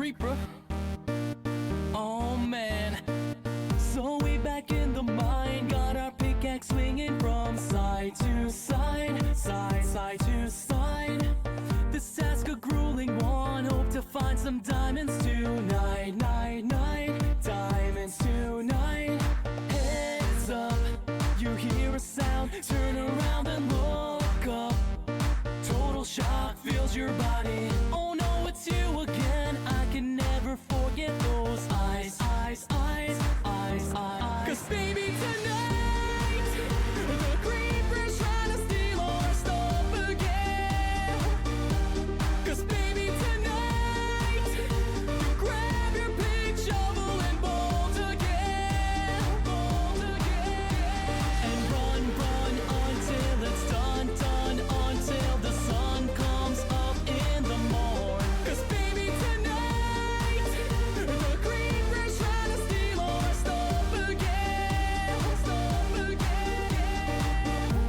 creeper. Oh man. So we back in the mine, got our pickaxe swinging from side to side, side to side. This task a grueling one, hope to find some diamonds tonight, diamonds tonight. Heads up, you hear a sound, turn around and look up. Total shock fills your body. Oh no, it's you again. I can never forget those eyes. Cause baby tonight, the creeper's trying to steal our stuff again. Cause baby tonight, you grab your big shovel and bolt again. And run until it's done, until the sun comes up in the morn. Cause baby tonight, the creeper's trying to steal our stuff again.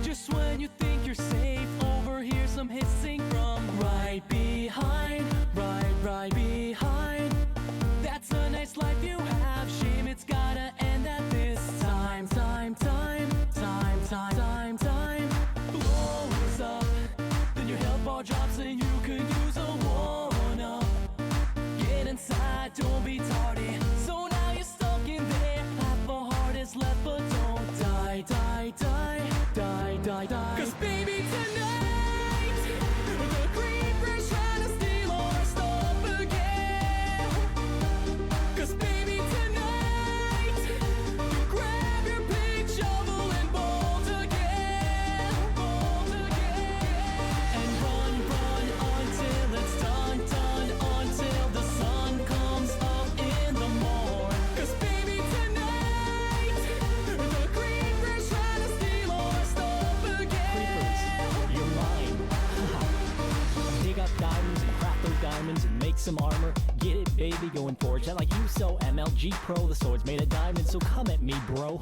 Just when you think you're safe, overhear some hissing from right behind, right behind. That's a nice life you have, shame it's gotta end at this time. Blows up, then your health bar drops and you could use a one-up. Get inside, don't be tardy. So now you're stuck in there, half a heart is left, but don't die. Cause baby tonight, the creeper's trying to steal our stuff again. Cause baby tonight, you grab your big shovel and bolt again. And run until it's done, until the sun comes up in the morn. Cause baby tonight, the creeper's trying to steal our stuff again. You're mine. Dig up diamonds and craft those diamonds and make some armor. Get it, baby, going forge. I like you so MLG Pro. The sword's made of diamonds, so come at me, bro.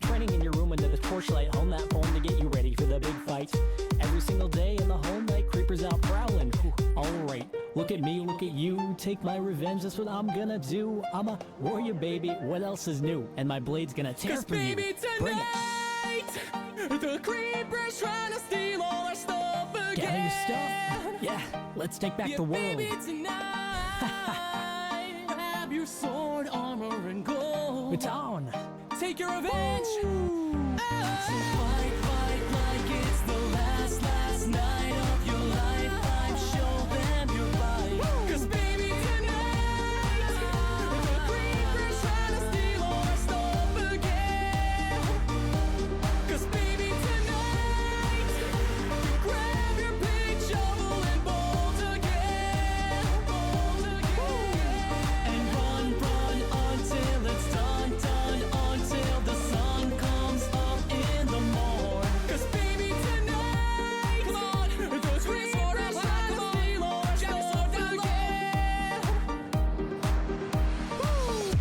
Training in your room under the torchlight, hone that form to get you ready for the big fight. Every single day in the home light, creepers out prowling. Alright, look at me, look at you. Take my revenge, that's what I'm gonna do. I'm a warrior, baby. What else is new? And my blade's gonna tear Cause for you. baby Bring it. tonight, the creeper's trying to steal all our stuff again. Gather your stuff. Yeah, let's take back Yeah, the world. baby tonight, grab your sword, armor, and gold. It's on. Take your revenge. So fight like it's the last night of your lifetime. Show them your fight. Cause baby tonight, the creeper's trying to steal our stuff again. Cause baby tonight, you grab your big shovel and bolt again. And run until it's done, until the sun comes up in the morn. Cause baby tonight, come on, the creeper's trying to steal our stuff again. Woo!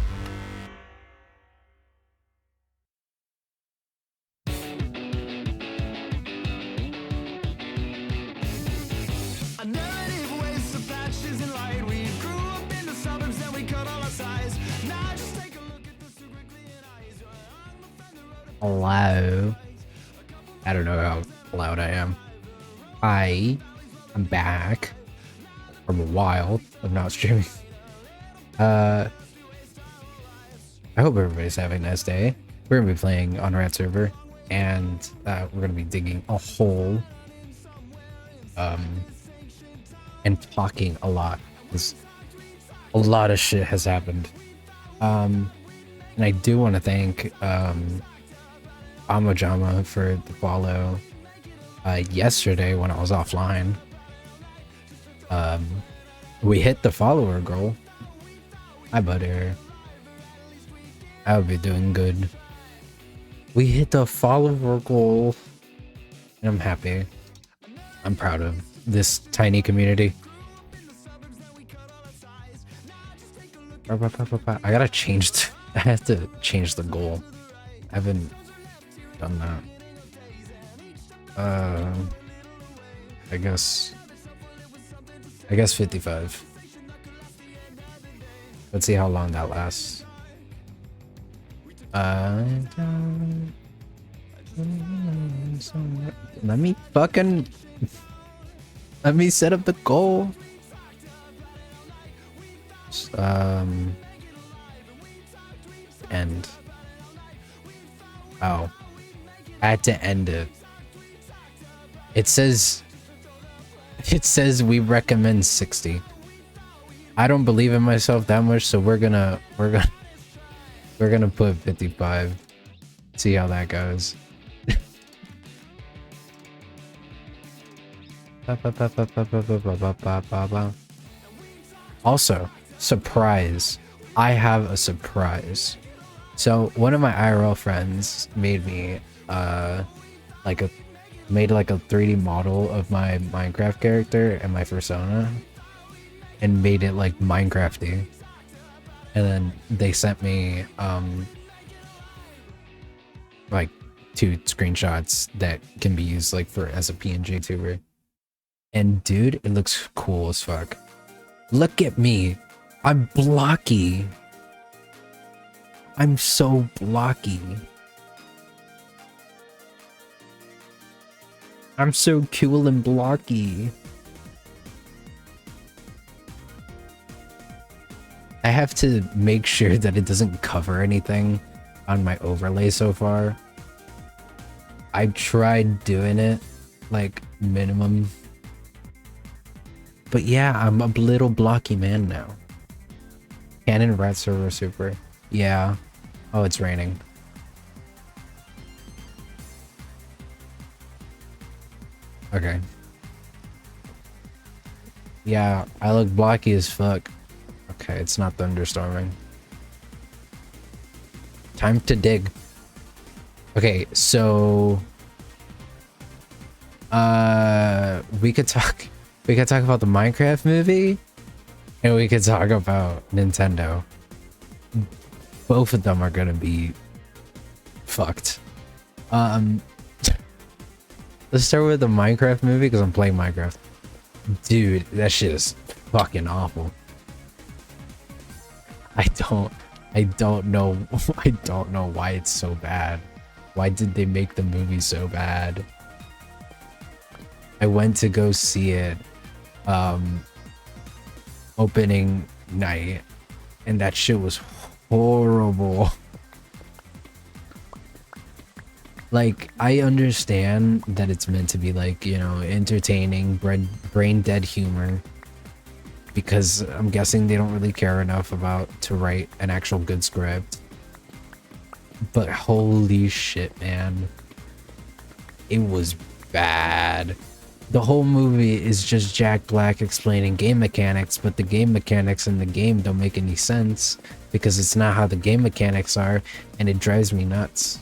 A narrative waste of patches and light. We grew up in the suburbs, then we cut all our size. Now just take a look at the super clear eyes. I'm the friend that wrote a Hello. I don't know how loud I am. I'm back from a while of not streaming. I hope everybody's having a nice day. We're gonna be playing on Rat server, and we're gonna be digging a hole, and talking a lot. 'Cause a lot of shit has happened. And I do want to thank Amojama for the follow yesterday when I was offline. We hit the follower goal. Hi, butter. I would be doing good. We hit the follower goal, and I'm happy. I'm proud of this tiny community. I gotta change. I have to change the goal. I haven't done that. I guess 55. Let's see how long that lasts. Let me fucking... Let me set up the goal. End. Oh. I had to end it. It says we recommend 60. I don't believe in myself that much, so we're gonna put 55. See how that goes. Also, surprise. I have a surprise. So one of my IRL friends made me like a 3D model of my Minecraft character and my persona and made it like Minecrafty. And then they sent me like 2 screenshots that can be used like for as a PNG tuber. And dude, it looks cool as fuck. Look at me. I'm blocky. I'm so blocky. I'm so cool and blocky. I have to make sure that it doesn't cover anything on my overlay so far. I've tried doing it, like, minimum. But yeah, I'm a little blocky man now. Canon Rat Server Super. Yeah. Oh, it's raining. Okay. Yeah, I look blocky as fuck. Okay, it's not thunderstorming. Time to dig. Okay, so we could talk about the Minecraft movie and we could talk about Nintendo. Both of them are gonna be fucked. Let's start with the Minecraft movie because I'm playing Minecraft. Dude, that shit is fucking awful. I don't know why it's so bad. Why did they make the movie so bad? I went to go see it opening night and that shit was horrible. Like, I understand that it's meant to be like, you know, entertaining, brain dead humor. Because I'm guessing they don't really care enough to write an actual good script. But holy shit, man. It was bad. The whole movie is just Jack Black explaining game mechanics, but the game mechanics in the game don't make any sense. Because it's not how the game mechanics are, and it drives me nuts.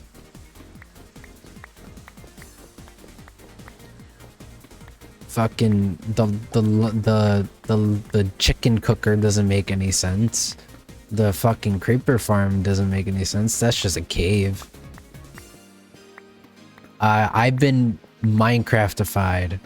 Fucking the chicken cooker doesn't make any sense. The fucking creeper farm doesn't make any sense. That's just a cave. I've been Minecraftified.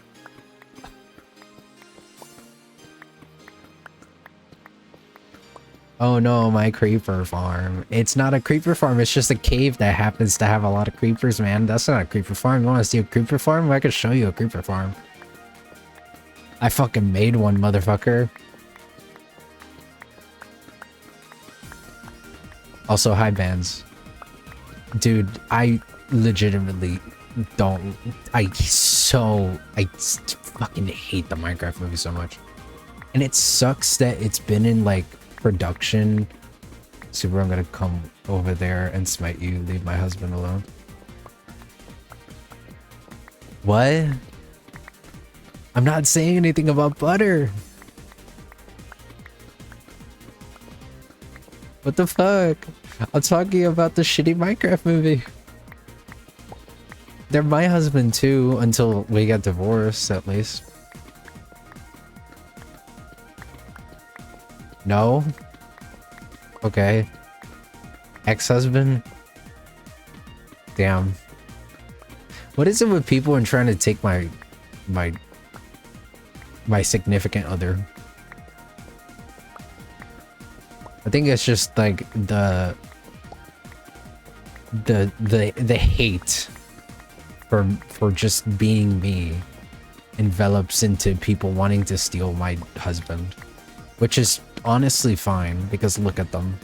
Oh no, my creeper farm. It's not a creeper farm, it's just a cave that happens to have a lot of creepers, man. That's not a creeper farm. You want to see a creeper farm? I could show you a creeper farm. I fucking made one, motherfucker. Also, hi bands. Dude, I legitimately don't... I fucking hate the Minecraft movie so much. And it sucks that it's been in, like, production. Super, I'm gonna come over there and smite you. Leave my husband alone. What? I'm not saying anything about butter. What the fuck? I'm talking about the shitty Minecraft movie. They're my husband too, until we get divorced, at least. No? Okay. Ex-husband? Damn. What is it with people and trying to take my significant other? I think it's just like the hate for just being me envelops into people wanting to steal my husband, which is honestly fine because look at them.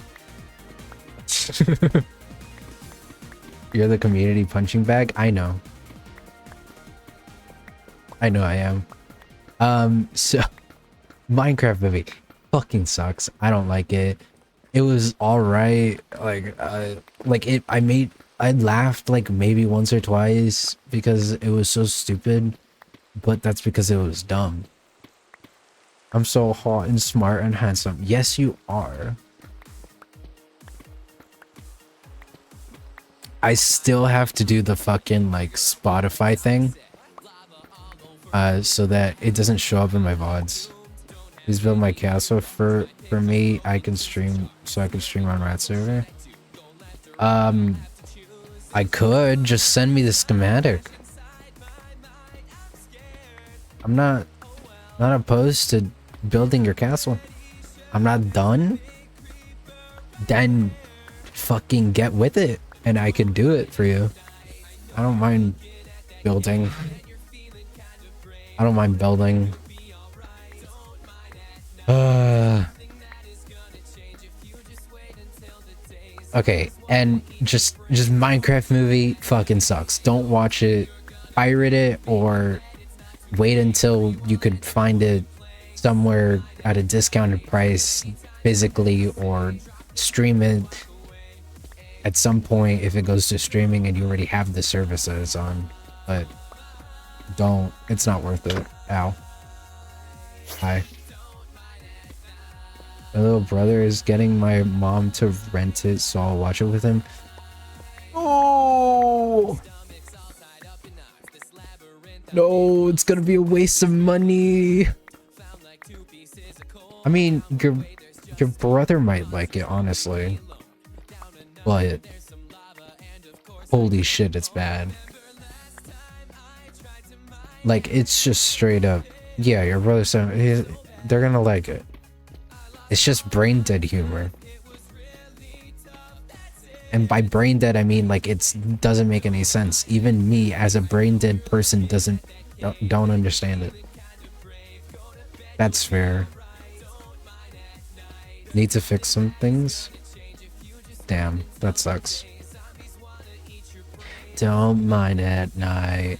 You're the community punching bag. I know I am. So Minecraft movie fucking sucks. I don't like it. It was all right. I laughed like maybe once or twice because it was so stupid, but that's because it was dumb. I'm so hot and smart and handsome. Yes, you are. I still have to do the fucking like Spotify thing, so that it doesn't show up in my VODs. Please build my castle for me. I can stream, so I can stream on Rat server. I could just send me the schematic. I'm not opposed to building your castle. I'm not done. Then fucking get with it, and I can do it for you. I don't mind building. I don't mind building. Okay, and just Minecraft movie fucking sucks. Don't watch it. Pirate it or wait until you could find it somewhere at a discounted price physically, or stream it at some point if it goes to streaming and you already have the service that it's on. But don't. It's not worth it. Ow. Hi. My little brother is getting my mom to rent it, so I'll watch it with him. Oh! No, it's gonna be a waste of money. I mean, your brother might like it, honestly. But holy shit, it's bad. Like, it's just straight up. Yeah, your brother said they're gonna like it. It's just brain dead humor. And by brain dead, I mean like it doesn't make any sense. Even me as a brain dead person don't understand it. That's fair. Need to fix some things? Damn, that sucks. Don't mind at night.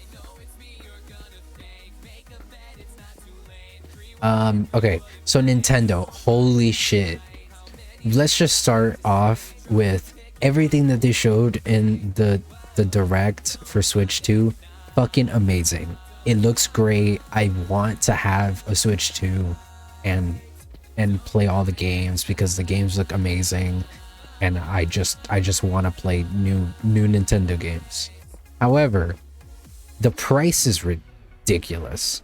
Okay, so Nintendo, holy shit. Let's just start off with everything that they showed in the Direct for Switch 2. Fucking amazing. It looks great. I want to have a Switch 2 and play all the games because the games look amazing, and I just want to play new Nintendo games. However, the price is ridiculous.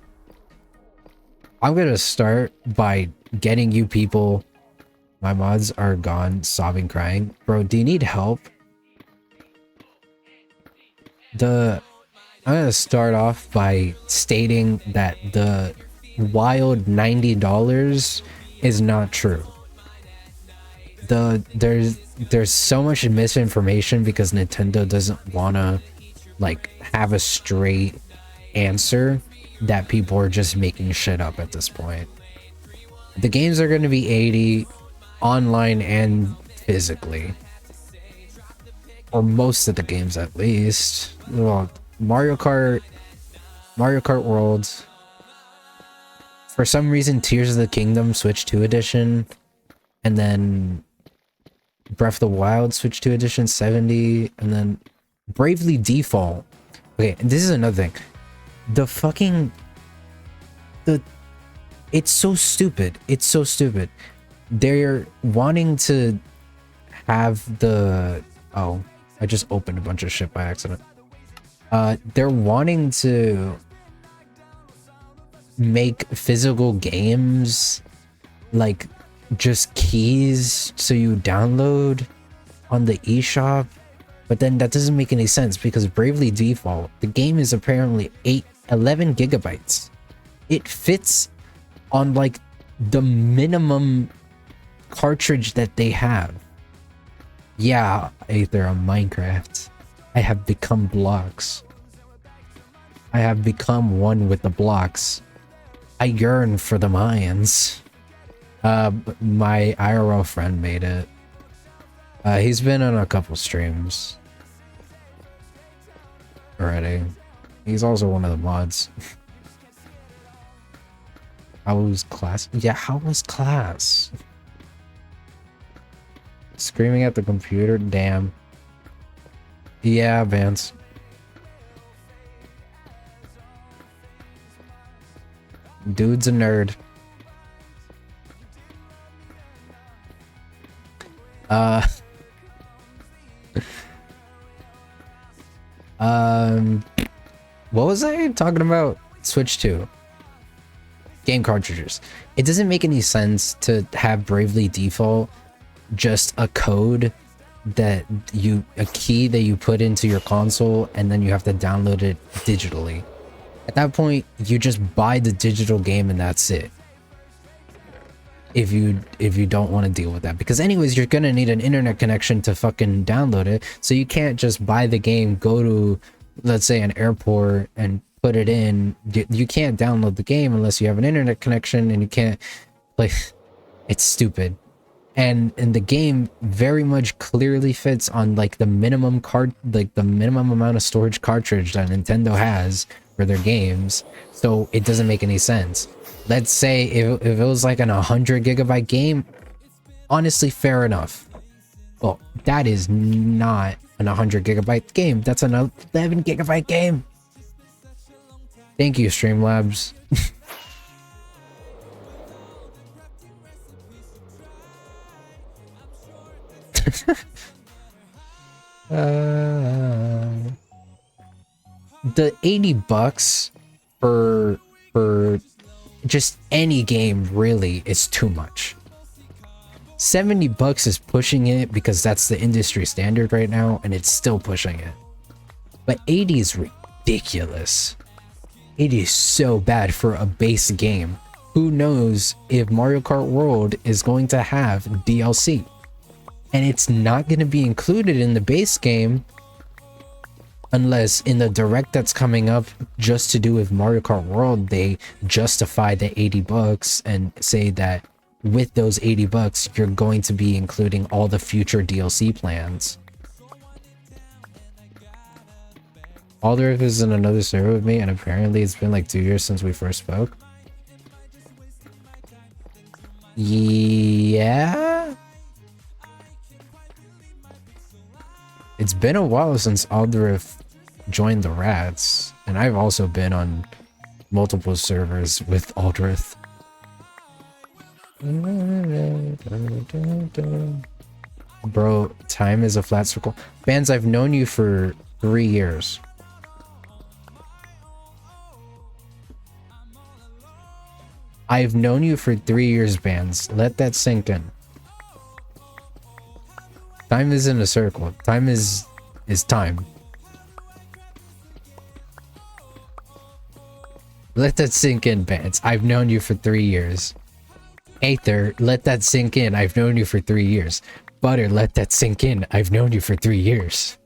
I'm gonna start by getting you people. My mods are gone, sobbing, crying. Bro, do you need help? I'm gonna start off by stating that the wild $90 is not true. There's so much misinformation because Nintendo doesn't wanna like have a straight answer, that people are just making shit up at this point. The games are going to be 80 online and physically, or most of the games at least. Well, Mario Kart World, for some reason Tears of the Kingdom Switch 2 edition, and then Breath of the Wild Switch 2 edition 70, and then Bravely Default. Okay, and this is another thing. It's so stupid. It's so stupid. They're wanting to have the... Oh, I just opened a bunch of shit by accident. They're wanting to make physical games like just keys so you download on the eShop, but then that doesn't make any sense because Bravely Default, the game is apparently 11 gigabytes. It fits on like the minimum cartridge that they have. Yeah, Aether on Minecraft. I have become blocks. I have become one with the blocks. I yearn for the mines. My IRL friend made it. He's been on a couple streams already. He's also one of the mods. How was class? Yeah, how was class? Screaming at the computer? Damn. Yeah, Vance. Dude's a nerd. What was I talking about? Switch 2. Game cartridges. It doesn't make any sense to have Bravely Default just a code that a key that you put into your console and then you have to download it digitally. At that point, you just buy the digital game and that's it. If you don't want to deal with that, because anyways, you're gonna need an internet connection to fucking download it, so you can't just buy the game, go to, let's say, an airport and put it in. You can't download the game unless you have an internet connection, and you can't, like, it's stupid. And the game very much clearly fits on like the minimum the minimum amount of storage cartridge that Nintendo has for their games, so it doesn't make any sense. Let's say if it was like an 100 gigabyte game, honestly, fair enough. Well, that is not an 100 gigabyte game. That's an 11 gigabyte game. Thank you, Streamlabs. The $80 for just any game really is too much. $70 is pushing it because that's the industry standard right now, and it's still pushing it. But 80 is ridiculous. 80 is so bad for a base game. Who knows if Mario Kart World is going to have DLC? And it's not going to be included in the base game unless in the direct that's coming up just to do with Mario Kart World, they justify the $80 and say that with those $80, you're going to be including all the future DLC plans. Aldrich is in another server with me, and apparently it's been like 2 years since we first spoke. Yeah? It's been a while since Aldrich joined the Rats, and I've also been on multiple servers with Aldrich. Bro, time is a flat circle. Fans, I've known you for 3 years. I've known you for 3 years, Bands. Let that sink in. Time isn't a circle. Time is time. Let that sink in, Bands. I've known you for 3 years. Aether, let that sink in. I've known you for 3 years. Butter, let that sink in. I've known you for 3 years.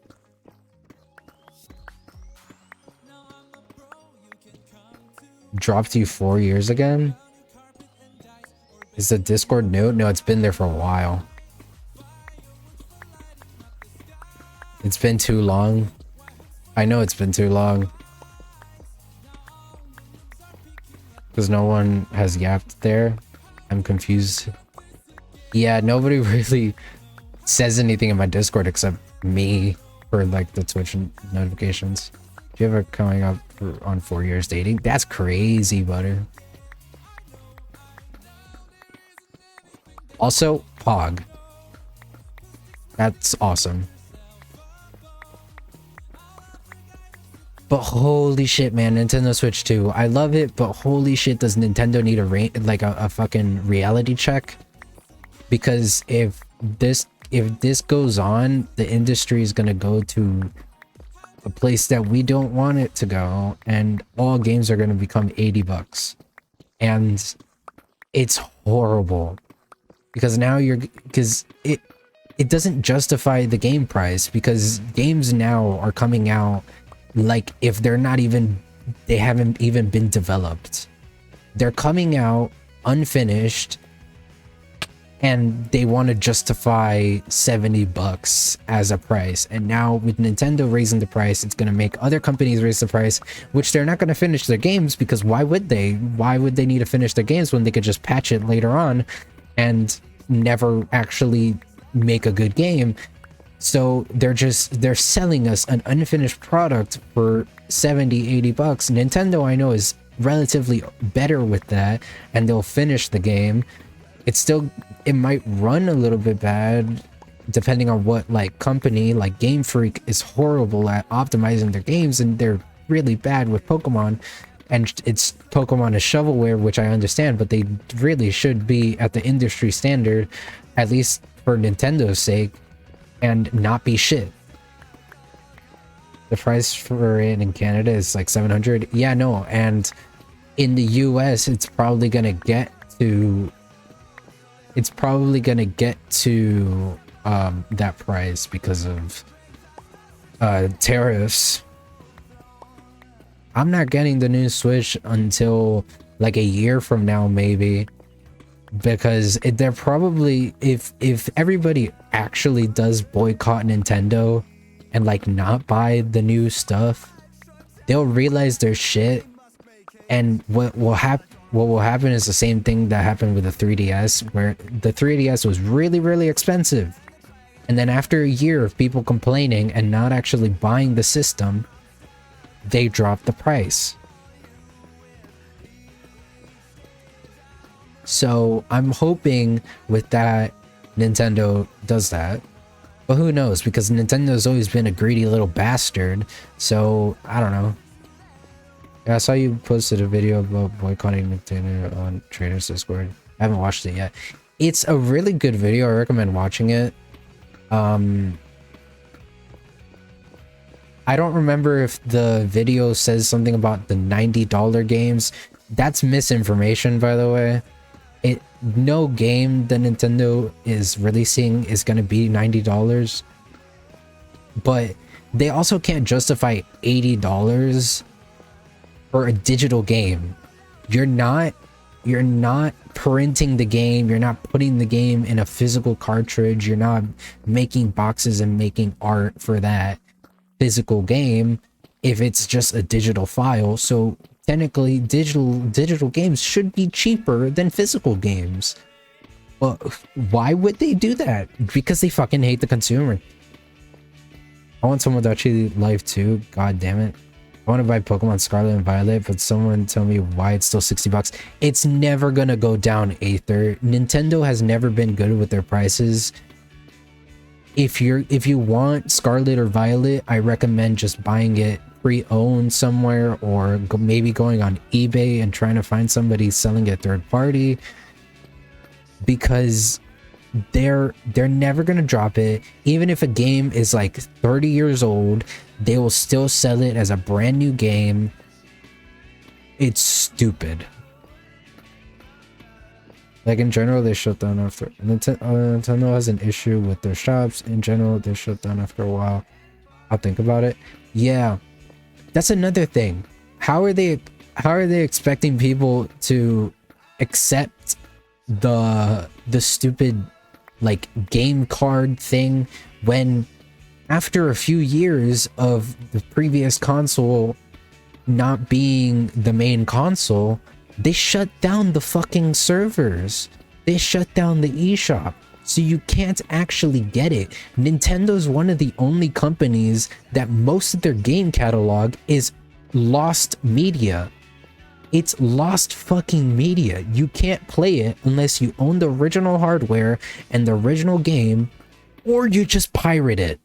Dropped you 4 years again? Is the Discord new? No, it's been there for a while. It's been too long. I know it's been too long. Because no one has yapped there. I'm confused. Yeah, nobody really says anything in my Discord except me for like the Twitch notifications. Do you ever coming up on 4 years dating? That's crazy, Butter. Also, Pog. That's awesome. But holy shit, man, Nintendo Switch 2. I love it, but holy shit, does Nintendo need a fucking reality check? Because if this goes on, the industry is gonna go to a place that we don't want it to go, and all games are gonna become $80. And it's horrible. because now it doesn't justify the game price, because games now are coming out like if they haven't even been developed. They're coming out unfinished, and they want to justify $70 as a price. And now with Nintendo raising the price, it's going to make other companies raise the price, which they're not going to finish their games, because why would they? Why would they need to finish their games when they could just patch it later on and never actually make a good game? So they're selling us an unfinished product for $70-$80. Nintendo, I know, is relatively better with that, and they'll finish the game. It might run a little bit bad depending on what like company. Like Game Freak is horrible at optimizing their games, and they're really bad with Pokemon, and it's Pokemon is shovelware, which I understand, but they really should be at the industry standard, at least for Nintendo's sake, and not be shit. The price for it in Canada is like $700. Yeah, no, and in the US it's probably gonna get to that price because of tariffs. I'm not getting the new Switch until like a year from now, maybe, because they're probably, if everybody actually does boycott Nintendo and like not buy the new stuff, they'll realize their shit, and what will happen is the same thing that happened with the 3DS, where the 3DS was really, really expensive, and then after a year of people complaining and not actually buying the system, they dropped the price. So I'm hoping with that Nintendo does that, but who knows, because Nintendo's always been a greedy little bastard. So I don't know. Yeah, I saw you posted a video about boycotting Nintendo on Traders Discord. I haven't watched it yet. It's a really good video. I recommend watching it. I don't remember if the video says something about the $90 games. That's misinformation, by the way. No game that Nintendo is releasing is going to be $90, but they also can't justify $80 for a digital game. You're not printing the game, you're not putting the game in a physical cartridge, you're not making boxes and making art for that physical game if it's just a digital file. So technically digital games should be cheaper than physical games. Well, why would they do that? Because they fucking hate the consumer. I want Tomodachi Life 2. God damn it. I want to buy Pokemon Scarlet and Violet, but someone tell me why it's still $60. It's never gonna go down, Aether. Nintendo has never been good with their prices. If you want Scarlet or Violet, I recommend just buying it pre-owned somewhere, or maybe going on eBay and trying to find somebody selling it third party, because they're never gonna drop it. Even if a game is like 30 years old, they will still sell it as a brand new game. It's stupid. Like in general, they shut down after Nintendo has an issue with their shops. In general, they shut down after a while. I'll think about it. Yeah, that's another thing. How are they expecting people to accept the stupid like game card thing when after a few years of the previous console not being the main console, they shut down the fucking servers, they shut down the eShop, so you can't actually get it. Nintendo's one of the only companies that most of their game catalog is lost media. It's lost fucking media. You can't play it unless you own the original hardware and the original game, or you just pirate it,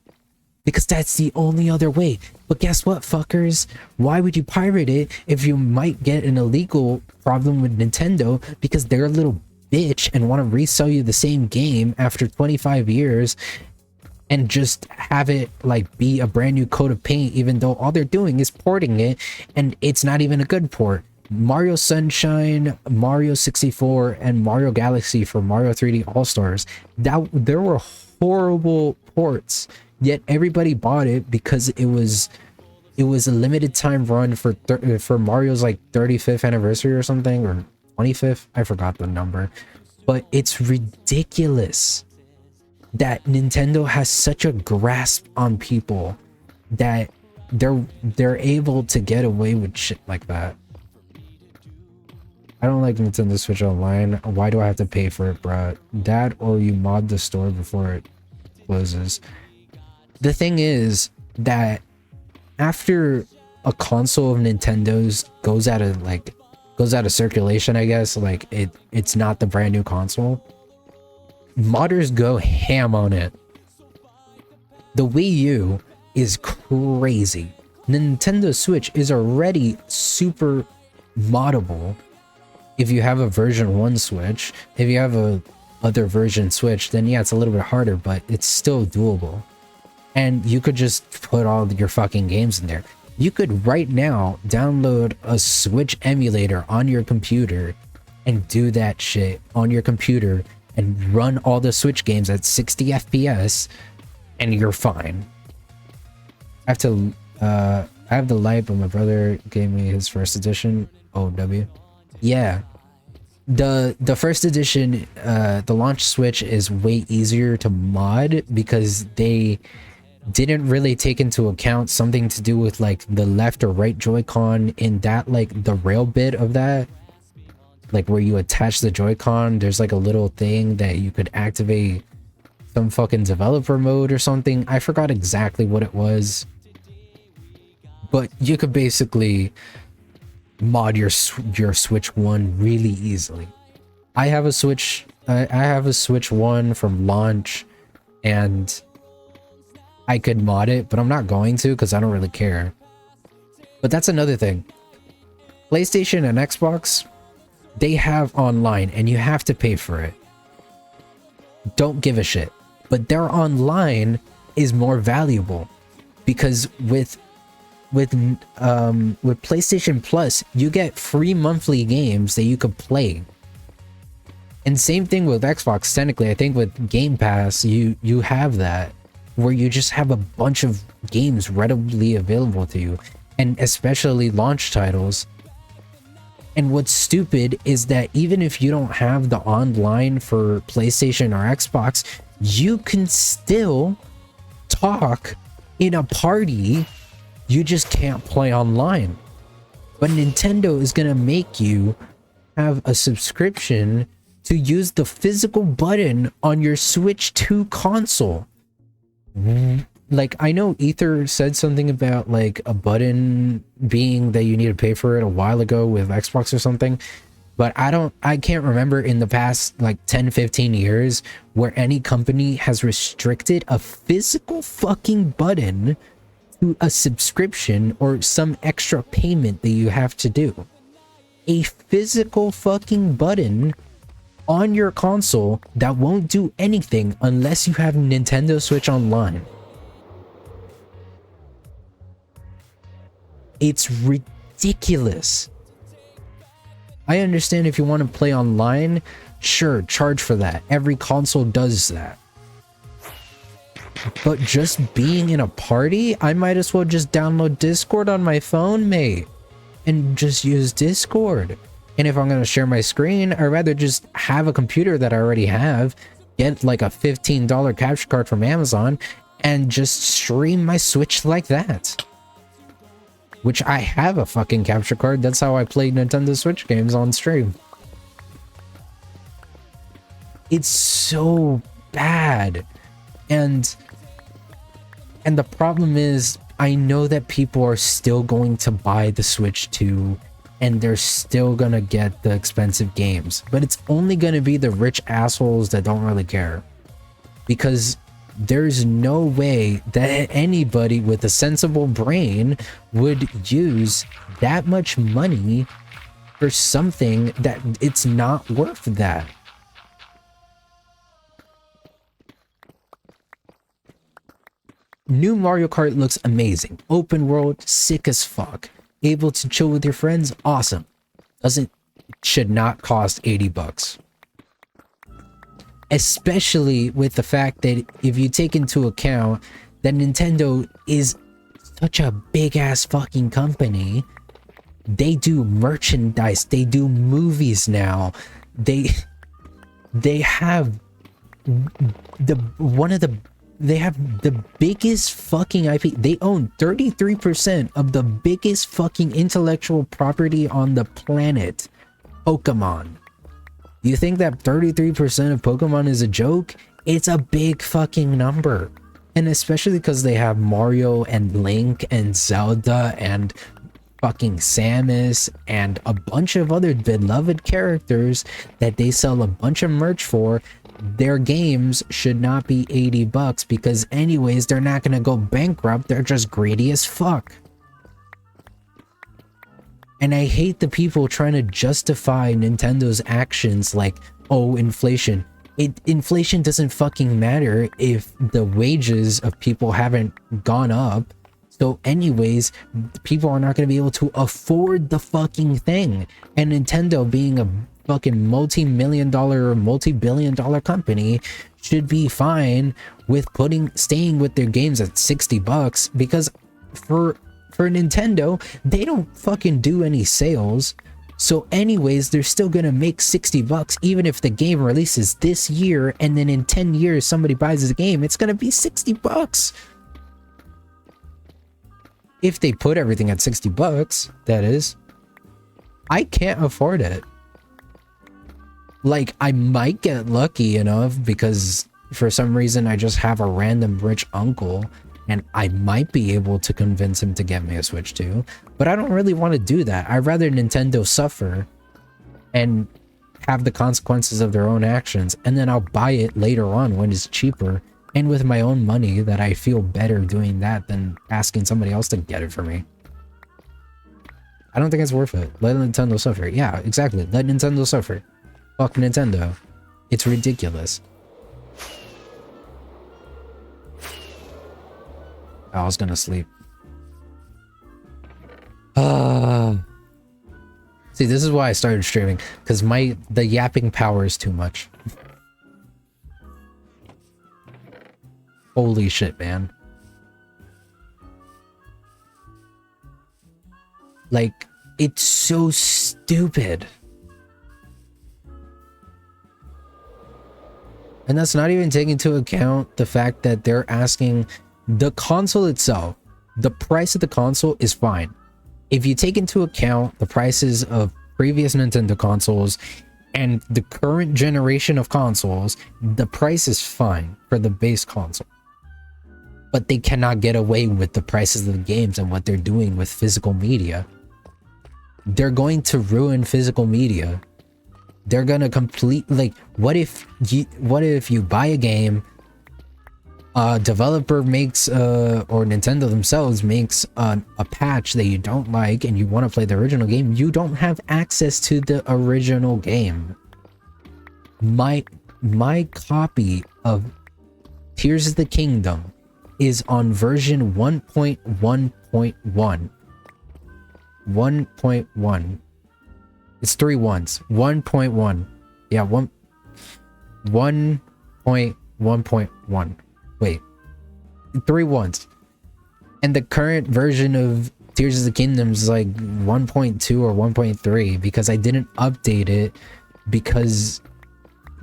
because that's the only other way. But guess what, fuckers? Why would you pirate it if you might get an illegal problem with Nintendo because they're a little bitch and want to resell you the same game after 25 years and just have it like be a brand new coat of paint, even though all they're doing is porting it and it's not even a good port. Mario Sunshine, Mario 64, and Mario Galaxy for Mario 3D All-Stars. That there were horrible ports, yet everybody bought it because it was a limited time run for Mario's like 35th anniversary or something, or 25th. I forgot the number, but it's ridiculous that Nintendo has such a grasp on people that they're able to get away with shit like that. I don't like Nintendo Switch Online. Why do I have to pay for it, bruh? That, or you mod the store before it closes. The thing is that after a console of Nintendo's goes out of circulation, I guess, like it's not the brand new console, modders go ham on it. The Wii U is crazy. Nintendo Switch is already super moddable. If you have a version 1 Switch, if you have a other version Switch, then yeah, it's a little bit harder, but it's still doable. And you could just put all your fucking games in there. You could right now download a Switch emulator on your computer and do that shit on your computer and run all the Switch games at 60 FPS and you're fine. I have the light, but my brother gave me his first edition. OW. Yeah. The first edition, the launch Switch is way easier to mod because they didn't really take into account something to do with like the left or right Joy-Con in that, like the rail bit of that, like where you attach the Joy-Con, there's like a little thing that you could activate some fucking developer mode or something. I forgot exactly what it was, but you could basically mod your Switch 1 really easily. I have a Switch 1 from launch, and I could mod it, but I'm not going to because I don't really care. But that's another thing. PlayStation and Xbox, they have online and you have to pay for it. Don't give a shit. But their online is more valuable because with PlayStation Plus, you get free monthly games that you could play. And same thing with Xbox. Technically, I think with Game Pass, you have that, where you just have a bunch of games readily available to you, and especially launch titles. And what's stupid is that even if you don't have the online for PlayStation or Xbox, you can still talk in a party. You just can't play online. But Nintendo is gonna make you have a subscription to use the physical button on your Switch 2 console. Like, I know Ether said something about like a button being that you need to pay for it a while ago with Xbox or something, but I can't remember in the past like 10-15 years where any company has restricted a physical fucking button to a subscription or some extra payment that you have to do. A physical fucking button on your console that won't do anything unless you have Nintendo Switch Online. It's ridiculous. I understand if you want to play online, sure, charge for that. Every console does that. But just being in a party, I might as well just download Discord on my phone, mate, and just use Discord. And if I'm going to share my screen, I'd rather just have a computer that I already have, get like a $15 capture card from Amazon, and just stream my Switch like that. Which I have a fucking capture card. That's how I play Nintendo Switch games on stream. It's so bad. And the problem is, I know that people are still going to buy the Switch 2 and they're still gonna get the expensive games, but it's only gonna be the rich assholes that don't really care, because there's no way that anybody with a sensible brain would use that much money for something that it's not worth that. New Mario Kart looks amazing. Open world, sick as fuck. Able to chill with your friends, awesome. doesn't should not cost $80. Especially with the fact that if you take into account that Nintendo is such a big ass fucking company, they do merchandise, they do movies now, they have they have the biggest fucking IP. They own 33% of the biggest fucking intellectual property on the planet, Pokemon. You think that 33% of Pokemon is a joke? It's a big fucking number. And especially because they have Mario and Link and Zelda and fucking Samus and a bunch of other beloved characters that they sell a bunch of merch for. Their games should not be $80 because anyways, they're not gonna go bankrupt. They're just greedy as fuck. And I hate the people trying to justify Nintendo's actions like, oh, inflation. Inflation doesn't fucking matter if the wages of people haven't gone up. So anyways, people are not going to be able to afford the fucking thing. And Nintendo, being a fucking multi-million-dollar or multi-billion-dollar company, should be fine with staying with their games at $60 because for Nintendo, they don't fucking do any sales. So anyways, they're still gonna make $60 even if the game releases this year and then in 10 years somebody buys the game, it's gonna be $60. If they put everything at $60, that is. I can't afford it. Like, I might get lucky enough because for some reason I just have a random rich uncle and I might be able to convince him to get me a Switch 2, but I don't really want to do that. I'd rather Nintendo suffer and have the consequences of their own actions, and then I'll buy it later on when it's cheaper and with my own money, that I feel better doing that than asking somebody else to get it for me. I don't think it's worth it. Let Nintendo suffer. Yeah, exactly. Let Nintendo suffer. Fuck Nintendo. It's ridiculous. I was gonna sleep. See, this is why I started streaming, because the yapping power is too much. Holy shit, man. Like, it's so stupid. And that's not even taking into account the fact that they're asking the console itself. The price of the console is fine. If you take into account the prices of previous Nintendo consoles and the current generation of consoles, the price is fine for the base console. But they cannot get away with the prices of the games and what they're doing with physical media. They're going to ruin physical media. They're gonna what if you buy a game, a developer makes or Nintendo themselves makes a patch that you don't like and you want to play the original game, you don't have access to the original game. My copy of Tears of the Kingdom is on version 1.1.1. 1.1. It's 3 ones. 1.1. Yeah, 1.1.1. Wait. 3 ones. And the current version of Tears of the Kingdom is like 1.2 or 1.3 because I didn't update it because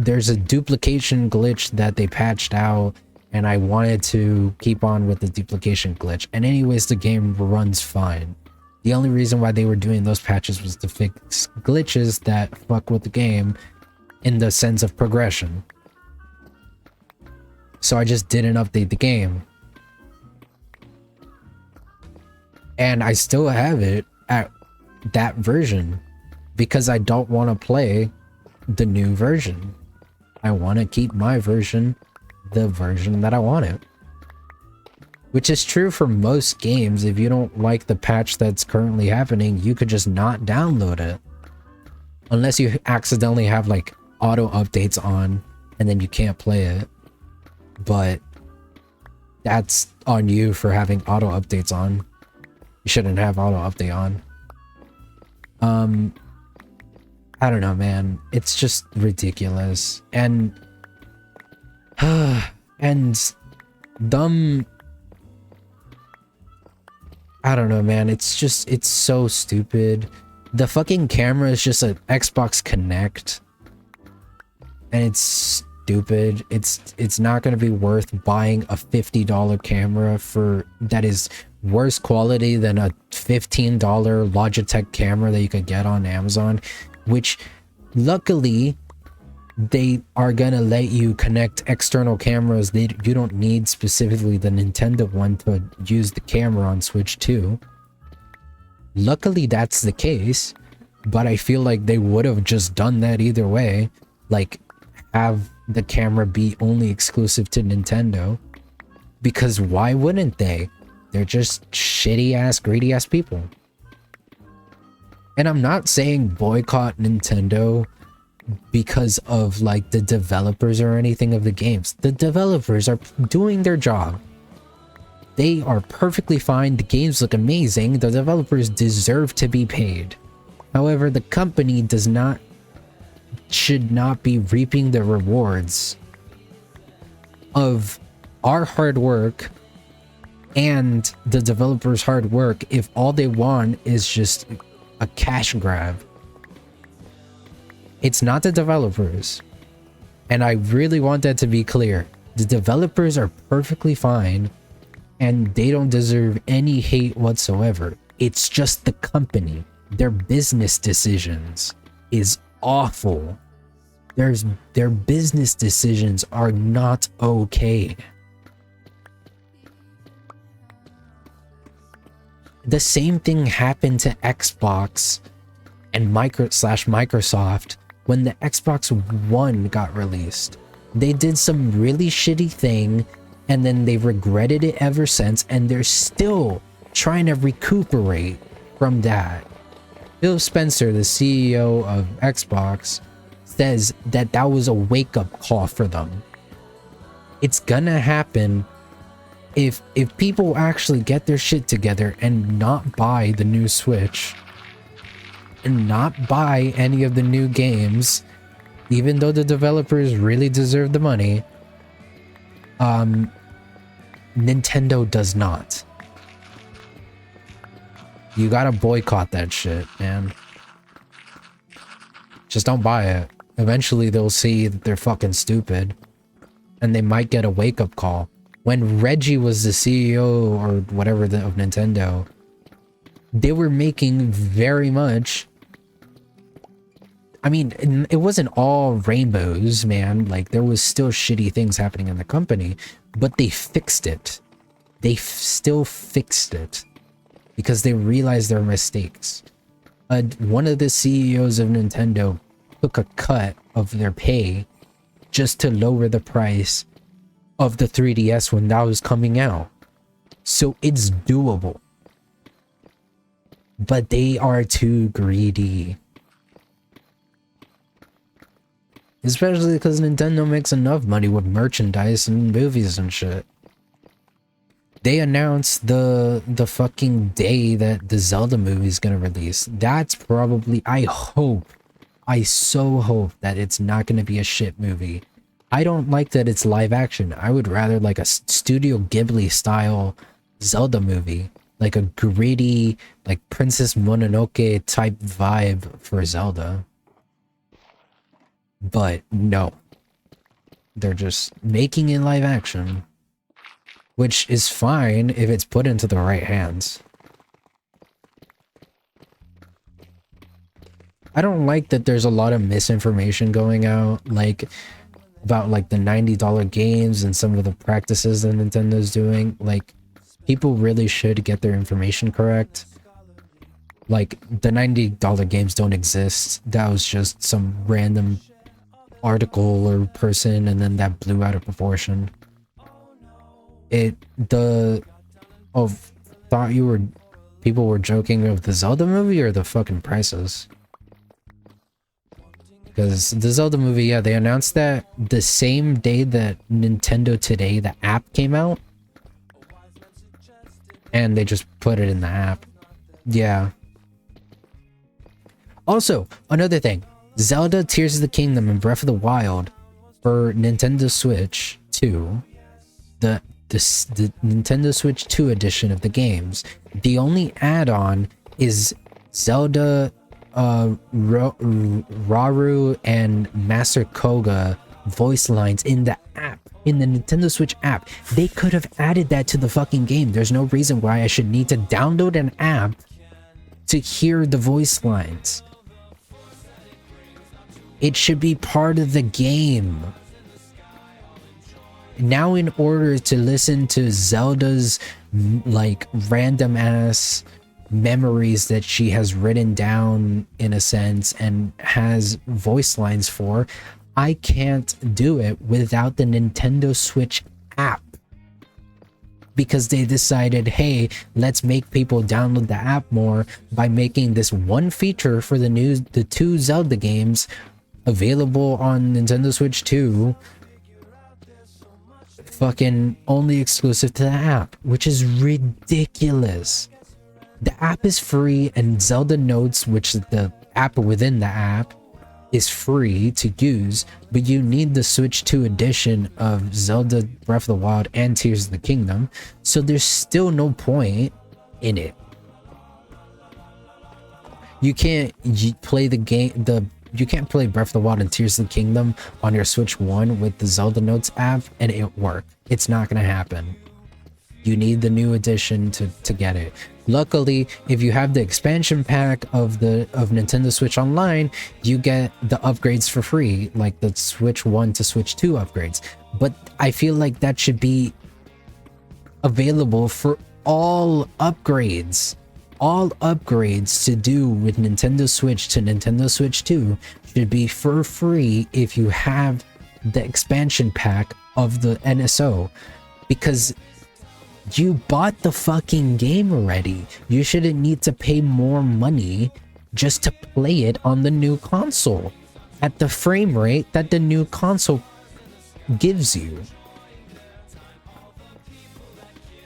there's a duplication glitch that they patched out and I wanted to keep on with the duplication glitch. And anyways, the game runs fine. The only reason why they were doing those patches was to fix glitches that fuck with the game in the sense of progression. So I just didn't update the game. And I still have it at that version because I don't want to play the new version. I want to keep my version, the version that I want it. Which is true for most games. If you don't like the patch that's currently happening, you could just not download it. Unless you accidentally have like auto updates on and then you can't play it. But that's on you for having auto updates on. You shouldn't have auto update on. I don't know, man. It's just ridiculous. And and dumb. I don't know, man. It's so stupid. The fucking camera is just an Xbox Connect. And it's stupid. It's not going to be worth buying a $50 camera for that is worse quality than a $15 Logitech camera that you could get on Amazon, which luckily they are gonna let you connect external cameras. You don't need specifically the Nintendo one to use the camera on Switch 2. Luckily that's the case, but I feel like they would have just done that either way, like have the camera be only exclusive to Nintendo, because why wouldn't they? They're just shitty ass, greedy ass people. And I'm not saying boycott Nintendo because of like the developers or anything of the games. The developers are doing their job. They are perfectly fine. The games look amazing. The developers deserve to be paid. However, the company should not be reaping the rewards of our hard work and the developers' hard work if all they want is just a cash grab. It's not the developers. And I really want that to be clear. The developers are perfectly fine and they don't deserve any hate whatsoever. It's just the company. Their business decisions is awful. Their business decisions are not okay. The same thing happened to Xbox and Microsoft when the Xbox One got released. They did some really shitty thing and then they regretted it ever since, and they're still trying to recuperate from that. Phil Spencer, the CEO of Xbox, says that that was a wake-up call for them. It's gonna happen if people actually get their shit together and not buy the new Switch and not buy any of the new games, even though the developers really deserve the money. Nintendo does not. You gotta boycott that shit, man. Just don't buy it. Eventually they'll see that they're fucking stupid and they might get a wake-up call. When Reggie was the CEO or whatever of Nintendo, they were making very much... I mean, it wasn't all rainbows, man. Like, there was still shitty things happening in the company, but they fixed it. They still fixed it because they realized their mistakes. One of the CEOs of Nintendo took a cut of their pay just to lower the price of the 3DS when that was coming out. So it's doable. But they are too greedy. Especially because Nintendo makes enough money with merchandise and movies and shit. They announced the fucking day that the Zelda movie is gonna release. That's probably... I so hope that it's not gonna be a shit movie. I don't like that it's live action. I would rather like a Studio Ghibli style Zelda movie. Like a gritty, like Princess Mononoke type vibe for Zelda. But no. They're just making it live action. Which is fine if it's put into the right hands. I don't like that there's a lot of misinformation going out, like about like the $90 games and some of the practices that Nintendo's doing. Like, people really should get their information correct. Like, the $90 games don't exist. That was just some random article or person, and then that blew out of proportion. People were joking of the Zelda movie or the fucking prices. Because the Zelda movie, yeah, they announced that the same day that Nintendo Today, the app, came out. And they just put it in the app. Yeah. Also, another thing. Zelda Tears of the Kingdom and Breath of the Wild for Nintendo Switch 2, the Nintendo Switch 2 edition of the games, the only add-on is Zelda Raru and Master Koga voice lines in the app, in the Nintendo Switch app. They could have added that to the fucking game. There's no reason why I should need to download an app to hear the voice lines. It should be part of the game. Now, in order to listen to Zelda's like random ass memories that she has written down in a sense and has voice lines for, I can't do it without the Nintendo Switch app, because they decided, hey, let's make people download the app more by making this one feature for the two Zelda games available on Nintendo Switch 2 fucking only exclusive to the app, which is ridiculous. The app is free, and Zelda Notes, which is the app within the app, is free to use, but you need the Switch 2 edition of Zelda Breath of the Wild and Tears of the Kingdom, so there's still no point in it. You can't play the game, you can't play Breath of the Wild and Tears of the Kingdom on your Switch 1 with the Zelda Notes app and it work. It's not gonna happen. You need the new edition to get it. Luckily, if you have the expansion pack of Nintendo Switch Online, you get the upgrades for free, like the Switch 1 to Switch 2 upgrades. But I feel like that should be available for all upgrades. All upgrades to do with Nintendo Switch to Nintendo Switch 2 should be for free if you have the expansion pack of the NSO, because you bought the fucking game already. You shouldn't need to pay more money just to play it on the new console at the frame rate that the new console gives you.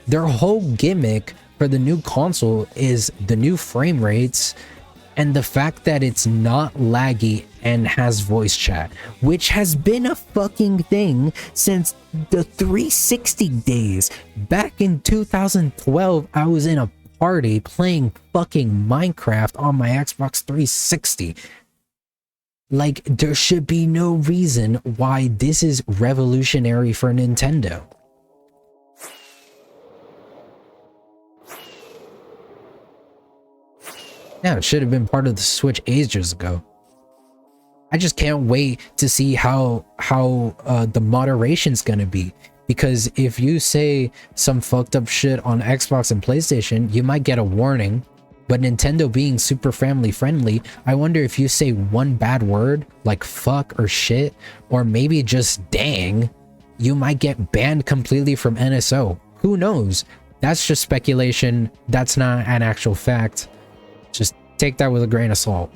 Their whole gimmick for the new console is the new frame rates and the fact that it's not laggy and has voice chat, which has been a fucking thing since the 360 days. Back in 2012, I was in a party playing fucking Minecraft on my Xbox 360. Like, there should be no reason why this is revolutionary for Nintendo. Yeah, it should have been part of the Switch ages ago. I just can't wait to see how the moderation's gonna be, because if you say some fucked up shit on Xbox and PlayStation, you might get a warning. But Nintendo being super family friendly, I wonder if you say one bad word like fuck or shit, or maybe just dang, you might get banned completely from NSO. Who knows? That's just speculation. That's not an actual fact. Just take that with a grain of salt.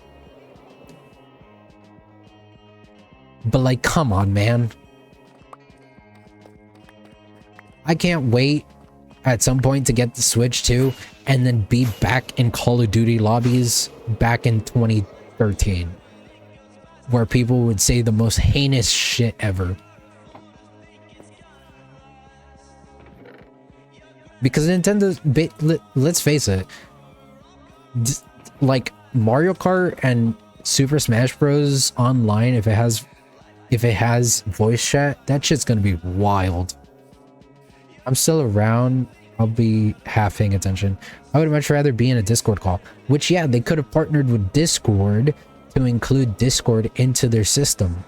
But like, come on, man. I can't wait at some point to get the Switch 2 and then be back in Call of Duty lobbies back in 2013, where people would say the most heinous shit ever. Because Nintendo's let's face it, like Mario Kart and Super Smash Bros. Online, if it has voice chat, that shit's gonna be wild. I'm still around. I'll be half paying attention. I would much rather be in a Discord call, which, yeah, they could have partnered with Discord to include Discord into their system,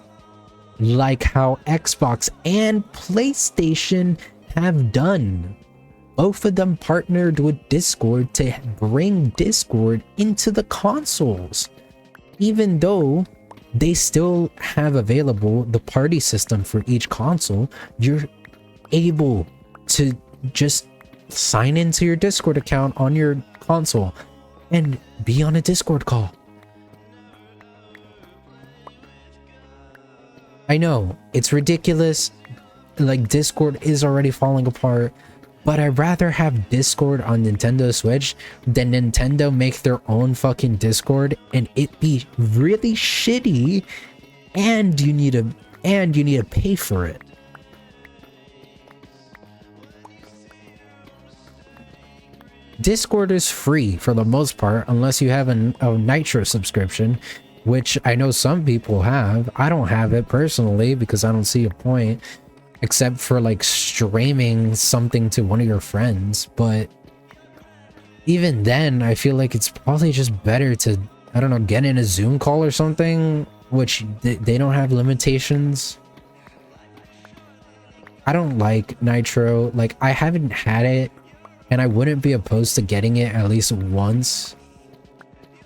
like how Xbox and PlayStation have done. Both of them partnered with Discord to bring Discord into the consoles, even though they still have available the party system for each console. You're able to just sign into your Discord account on your console and be on a Discord call. I know, it's ridiculous. Like, Discord is already falling apart, But I'd rather have Discord on Nintendo Switch than Nintendo make their own fucking Discord and it be really shitty and you need to pay for it. Discord is free for the most part unless you have a Nitro subscription, which I know some people have. I don't have it personally because I don't see a point except for like streaming something to one of your friends, but even then I feel like it's probably just better to, I don't know, get in a Zoom call or something, which they don't have limitations. I don't like Nitro. Like, I haven't had it and I wouldn't be opposed to getting it at least once,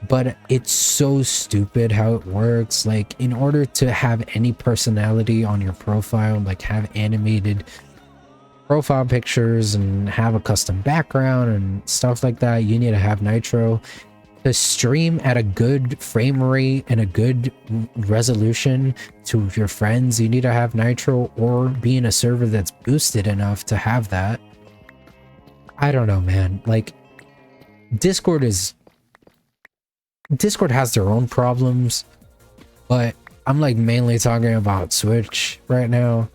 but it's so stupid how it works. Like, in order to have any personality on your profile, like have animated profile pictures and have a custom background and stuff like that, you need to have Nitro. To stream at a good frame rate and a good resolution to your friends, you need to have Nitro or be in a server that's boosted enough to have that. I don't know, man. Like, Discord has their own problems, but I'm like mainly talking about Switch right now.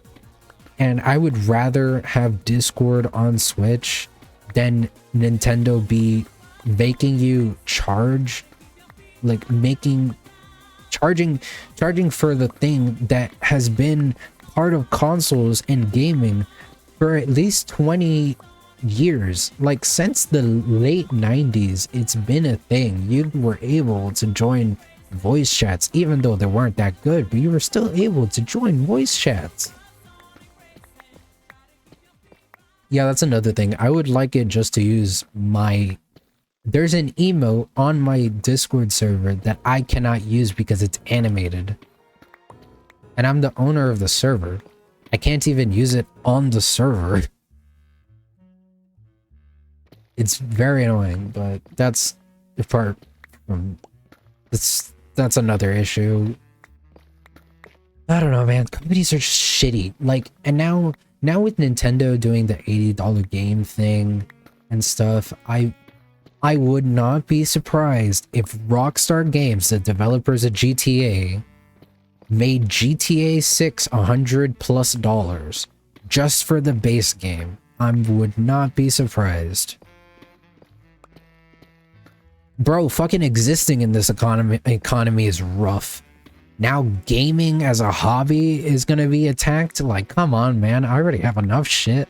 And I would rather have Discord on Switch than Nintendo be making you charge, like charging for the thing that has been part of consoles and gaming for at least 20 years. Like, since the late 90s, it's been a thing. You were able to join voice chats, even though they weren't that good, but you were still able to join voice chats. Yeah, that's another thing. I would like it just to use my... There's an emote on my Discord server that I cannot use because it's animated. And I'm the owner of the server. I can't even use it on the server. It's very annoying, but that's apart from... That's another issue. I don't know, man. Companies are just shitty. Like, and now with Nintendo doing the $80 game thing and stuff, I would not be surprised if Rockstar Games, the developers of GTA, made GTA 6 $100+ just for the base game. I would not be surprised. Bro, fucking existing in this economy is rough. Now gaming as a hobby is gonna be attacked? Like, come on, man. I already have enough shit.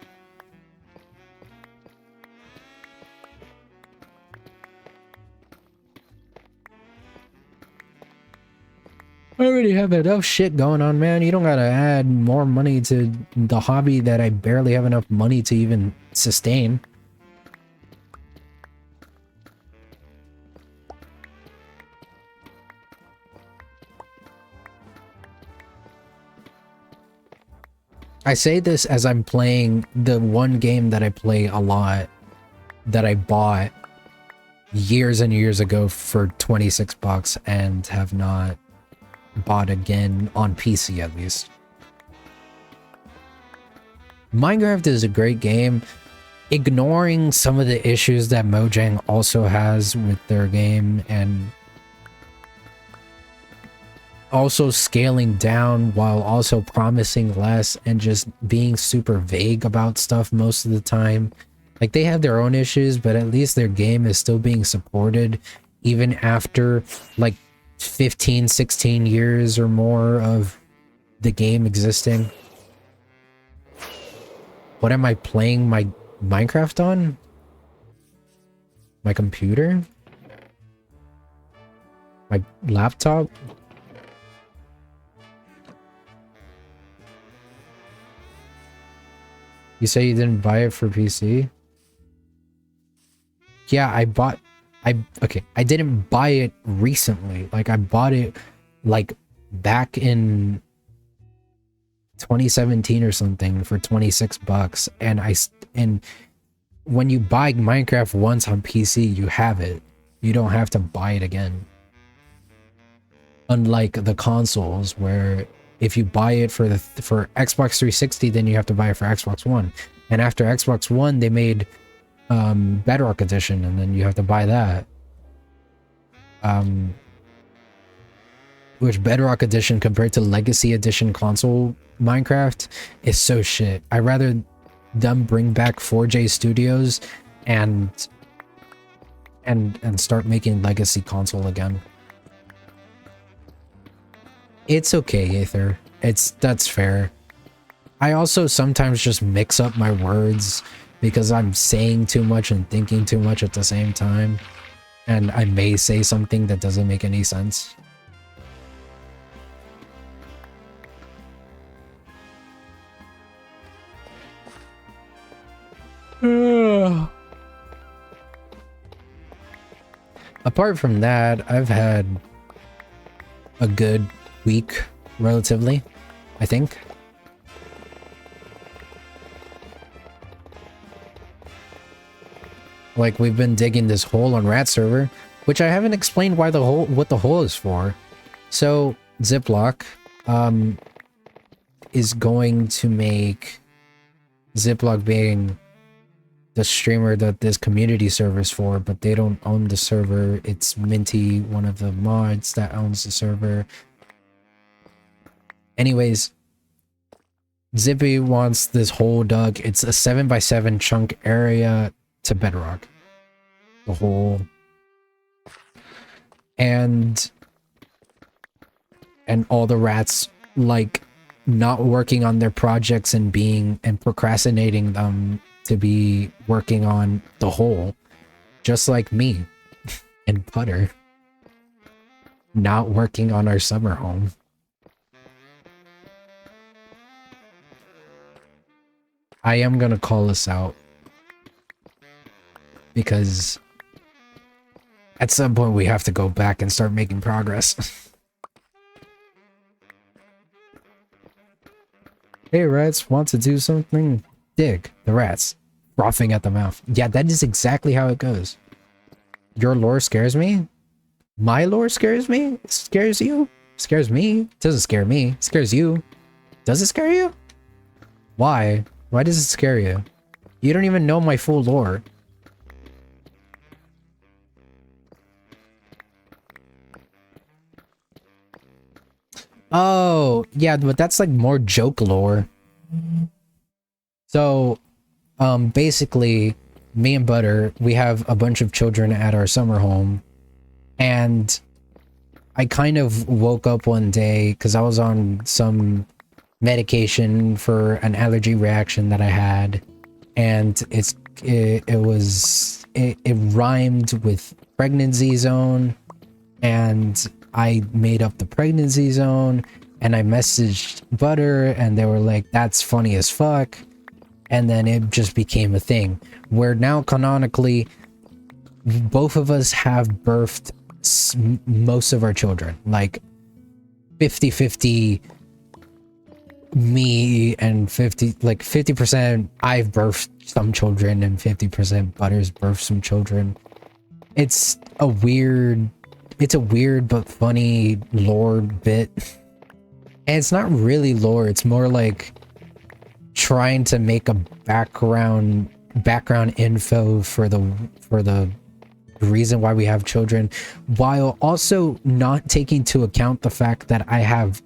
I already have enough shit going on, man. You don't gotta add more money to the hobby that I barely have enough money to even sustain. I say this as I'm playing the one game that I play a lot, that I bought years and years ago for $26 and have not bought again on PC, at least. Minecraft is a great game, ignoring some of the issues that Mojang also has with their game, and also scaling down while also promising less and just being super vague about stuff most of the time. Like, they have their own issues, but at least their game is still being supported even after like 15, 16 years or more of the game existing. What am I playing my Minecraft on? My computer? My laptop? You say you didn't buy it for PC? Yeah, okay, I didn't buy it recently. Like, I bought it like back in 2017 or something for $26, and when you buy Minecraft once on PC, you have it. You don't have to buy it again. Unlike the consoles, where if you buy it for Xbox 360, then you have to buy it for Xbox One. And after Xbox One, they made Bedrock Edition, and then you have to buy that. Which Bedrock Edition compared to Legacy Edition console Minecraft is so shit. I'd rather them bring back 4J Studios and start making Legacy console again. It's okay, Aether. That's fair. I also sometimes just mix up my words because I'm saying too much and thinking too much at the same time. And I may say something that doesn't make any sense. Apart from that, I've had a good week, relatively, I think. Like, we've been digging this hole on Rat server, which I haven't explained why what the hole is for. So, Ziploc is going to make Ziploc being the streamer that this community server is for, but they don't own the server. It's Minty, one of the mods that owns the server. Anyways, Zippy wants this hole dug. It's a 7x7 chunk area to bedrock. The hole. And all the rats, like, not working on their projects and procrastinating them to be working on the hole, just like me and Putter not working on our summer home. I am gonna call this out because at some point we have to go back and start making progress. Hey, rats, want to do something? Dig. The rats. Frothing at the mouth. Yeah, that is exactly how it goes. Your lore scares me? My lore scares me? It scares you? Scares me? It doesn't scare me. It scares you. Does it scare you? Why? Why does it scare you? You don't even know my full lore. Oh, yeah, but that's like more joke lore. So, basically, me and Butter, we have a bunch of children at our summer home, and I kind of woke up one day because I was on some medication for an allergy reaction that I had, and it rhymed with pregnancy zone, and I made up the pregnancy zone, and I messaged Butter, and they were like, "That's funny as fuck." And then it just became a thing where now canonically both of us have birthed most of our children, like 50-50 me and 50% I've birthed some children and 50% Butter's birthed some children. It's a weird but funny lore bit, and it's not really lore, it's more like trying to make a background info for the reason why we have children, while also not taking into account the fact that I have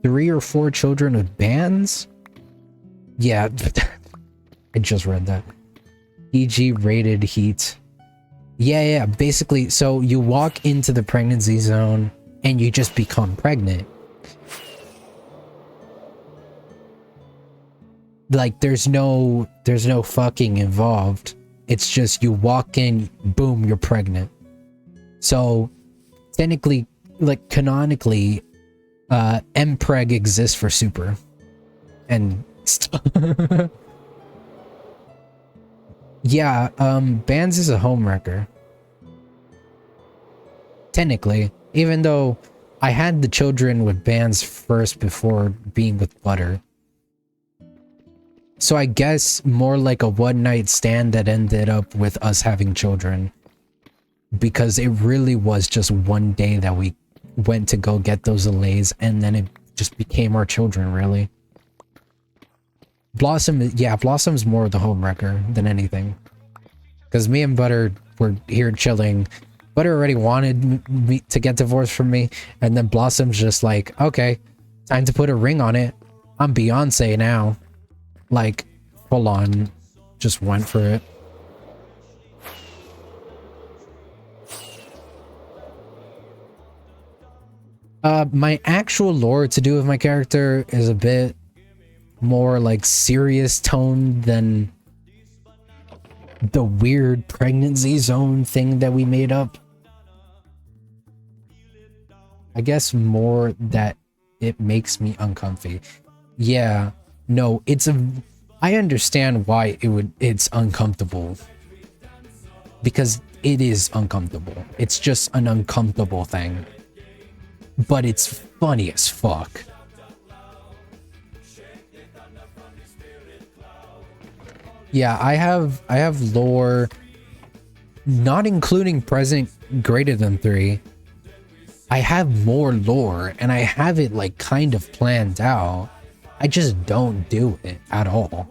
3 or 4 children with bands. Yeah, I just read that. EG rated heat. Yeah, basically, so you walk into the pregnancy zone and you just become pregnant. Like, there's no fucking involved. It's just you walk in, boom, you're pregnant. So technically, like, canonically, mpreg exists for super and yeah, bands is a home wrecker technically, even though I had the children with bands first before being with Butter. So I guess more like a one-night stand that ended up with us having children, because it really was just one day that we went to go get those allays, and then it just became our children, really. Blossom, yeah, Blossom's more the home wrecker than anything. Because me and Butter were here chilling. Butter already wanted me to get divorced from me, and then Blossom's just like, okay, time to put a ring on it. I'm Beyonce now. Like, full on, just went for it. My actual lore to do with my character is a bit more like serious tone than the weird pregnancy zone thing that we made up. I guess more that it makes me uncomfy. Yeah, no, I understand why it's uncomfortable. Because it is uncomfortable. It's just an uncomfortable thing. But it's funny as fuck. Yeah, I have lore, not including present greater than 3. I have more lore, and I have it like kind of planned out. I just don't do it at all.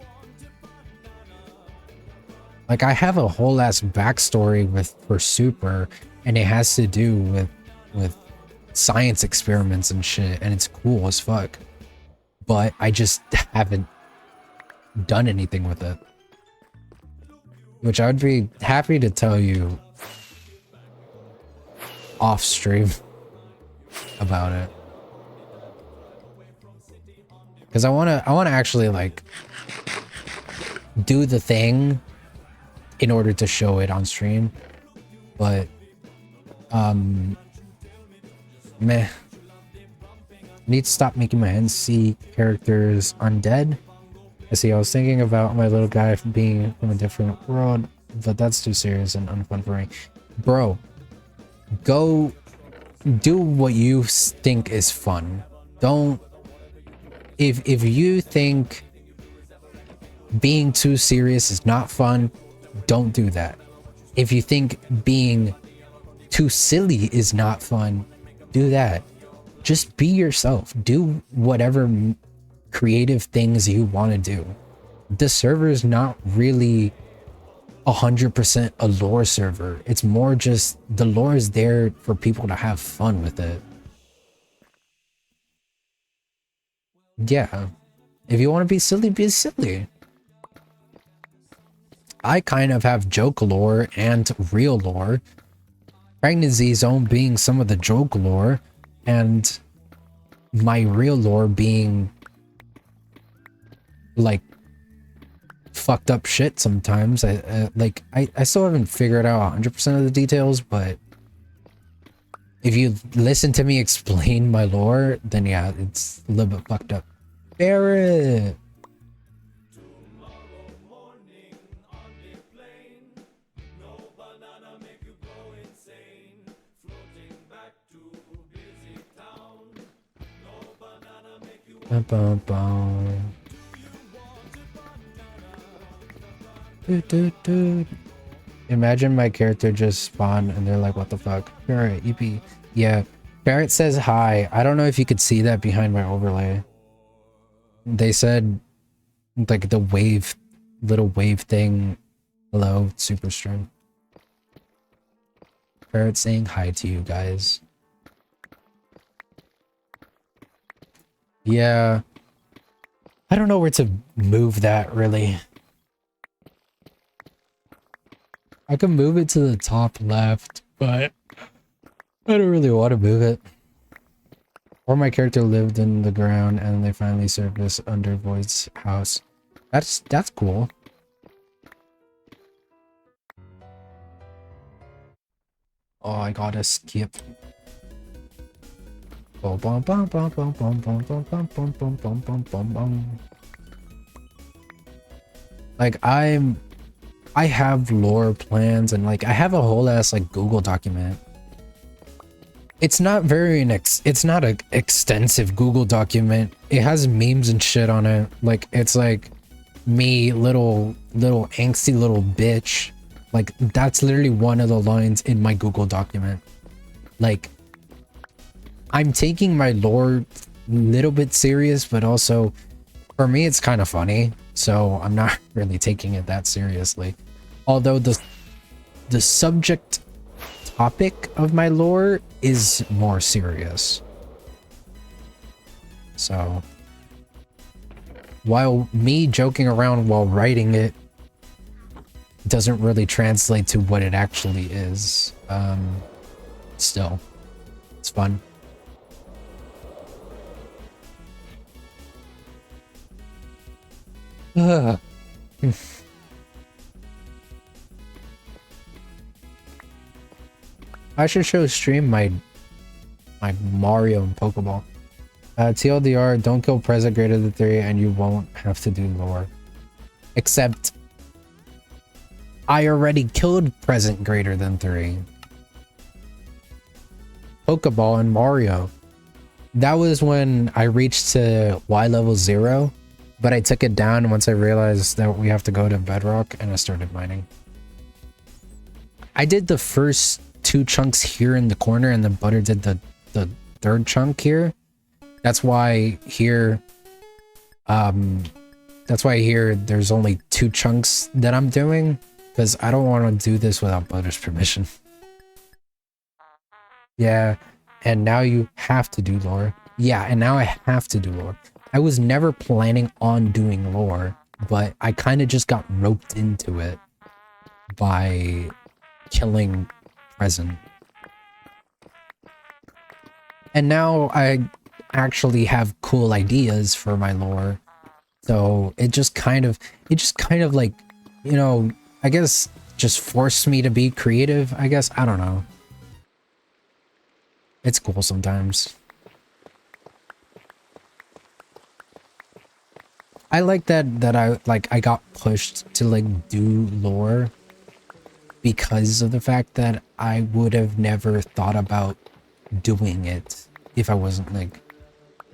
Like, I have a whole ass backstory for Super, and it has to do with science experiments and shit, and it's cool as fuck. But I just haven't done anything with it. Which I would be happy to tell you off stream about it. Because I wanna actually like do the thing in order to show it on stream. But meh. Need to stop making my NC characters undead. I see, I was thinking about my little guy being from a different world, but that's too serious and unfun for me. Bro, go do what you think is fun. Don't... If you think being too serious is not fun, don't do that. If you think being too silly is not fun, do that. Just be yourself. Do whatever creative things you want to do. The server is not really 100% a lore server. It's more just the lore is there for people to have fun with it. Yeah. If you want to be silly, be silly. I kind of have joke lore and real lore. Pregnancy zone being some of the joke lore, and my real lore being like fucked up shit sometimes. I still haven't figured out 100% of the details, but if you listen to me explain my lore, then yeah, it's a little bit fucked up. Barrett! Bum, bum. Dude. Imagine my character just spawned and they're like, what the fuck? Barrett, EP. Yeah. Barrett says hi. I don't know if you could see that behind my overlay. They said like the wave, little wave thing. Hello, super stream. Barrett saying hi to you guys. Yeah. I don't know where to move that, really. I can move it to the top left, but I don't really want to move it. Or my character lived in the ground and they finally surfaced under Void's house. That's cool. Oh, I gotta skip. Like I have lore plans and like I have a whole ass like Google document. It's not it's not an extensive Google document. It has memes and shit on it. Like it's like me, little angsty little bitch. Like that's literally one of the lines in my Google document. Like I'm taking my lore a little bit serious, but also for me it's kind of funny. so I'm not really taking it that seriously. Although the subject topic of my lore is more serious. So while me joking around while writing it doesn't really translate to what it actually is, still, it's fun. Ugh. I should show stream my Mario and Pokeball. TLDR, don't kill present greater than 3 and you won't have to do lore. Except I already killed present greater than 3. Pokeball and Mario. That was when I reached to Y level 0, but I took it down once I realized that we have to go to Bedrock and I started mining. I did the first 2 chunks here in the corner and then Butter did the third chunk here. That's why here there's only 2 chunks that I'm doing, because I don't want to do this without Butter's permission. Yeah, and now you have to do lore. Yeah, and now I have to do lore. I was never planning on doing lore, but I kind of just got roped into it by killing Present. And now I actually have cool ideas for my lore. So it just kind of like, you know, I guess just forced me to be creative, I guess. I don't know. It's cool sometimes. I like that I got pushed to like do lore because of the fact that I would have never thought about doing it if I wasn't like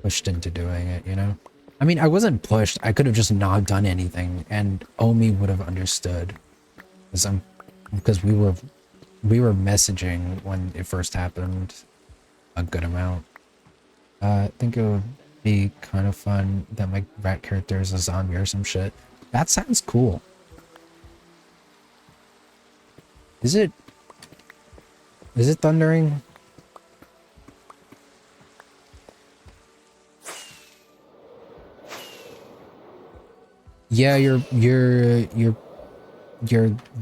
pushed into doing it, you know? I mean, I wasn't pushed. I could have just not done anything and Omi would have understood. Because we were messaging when it first happened a good amount. I think it would be kind of fun that my rat character is a zombie or some shit. That sounds cool. Is it thundering? Yeah, your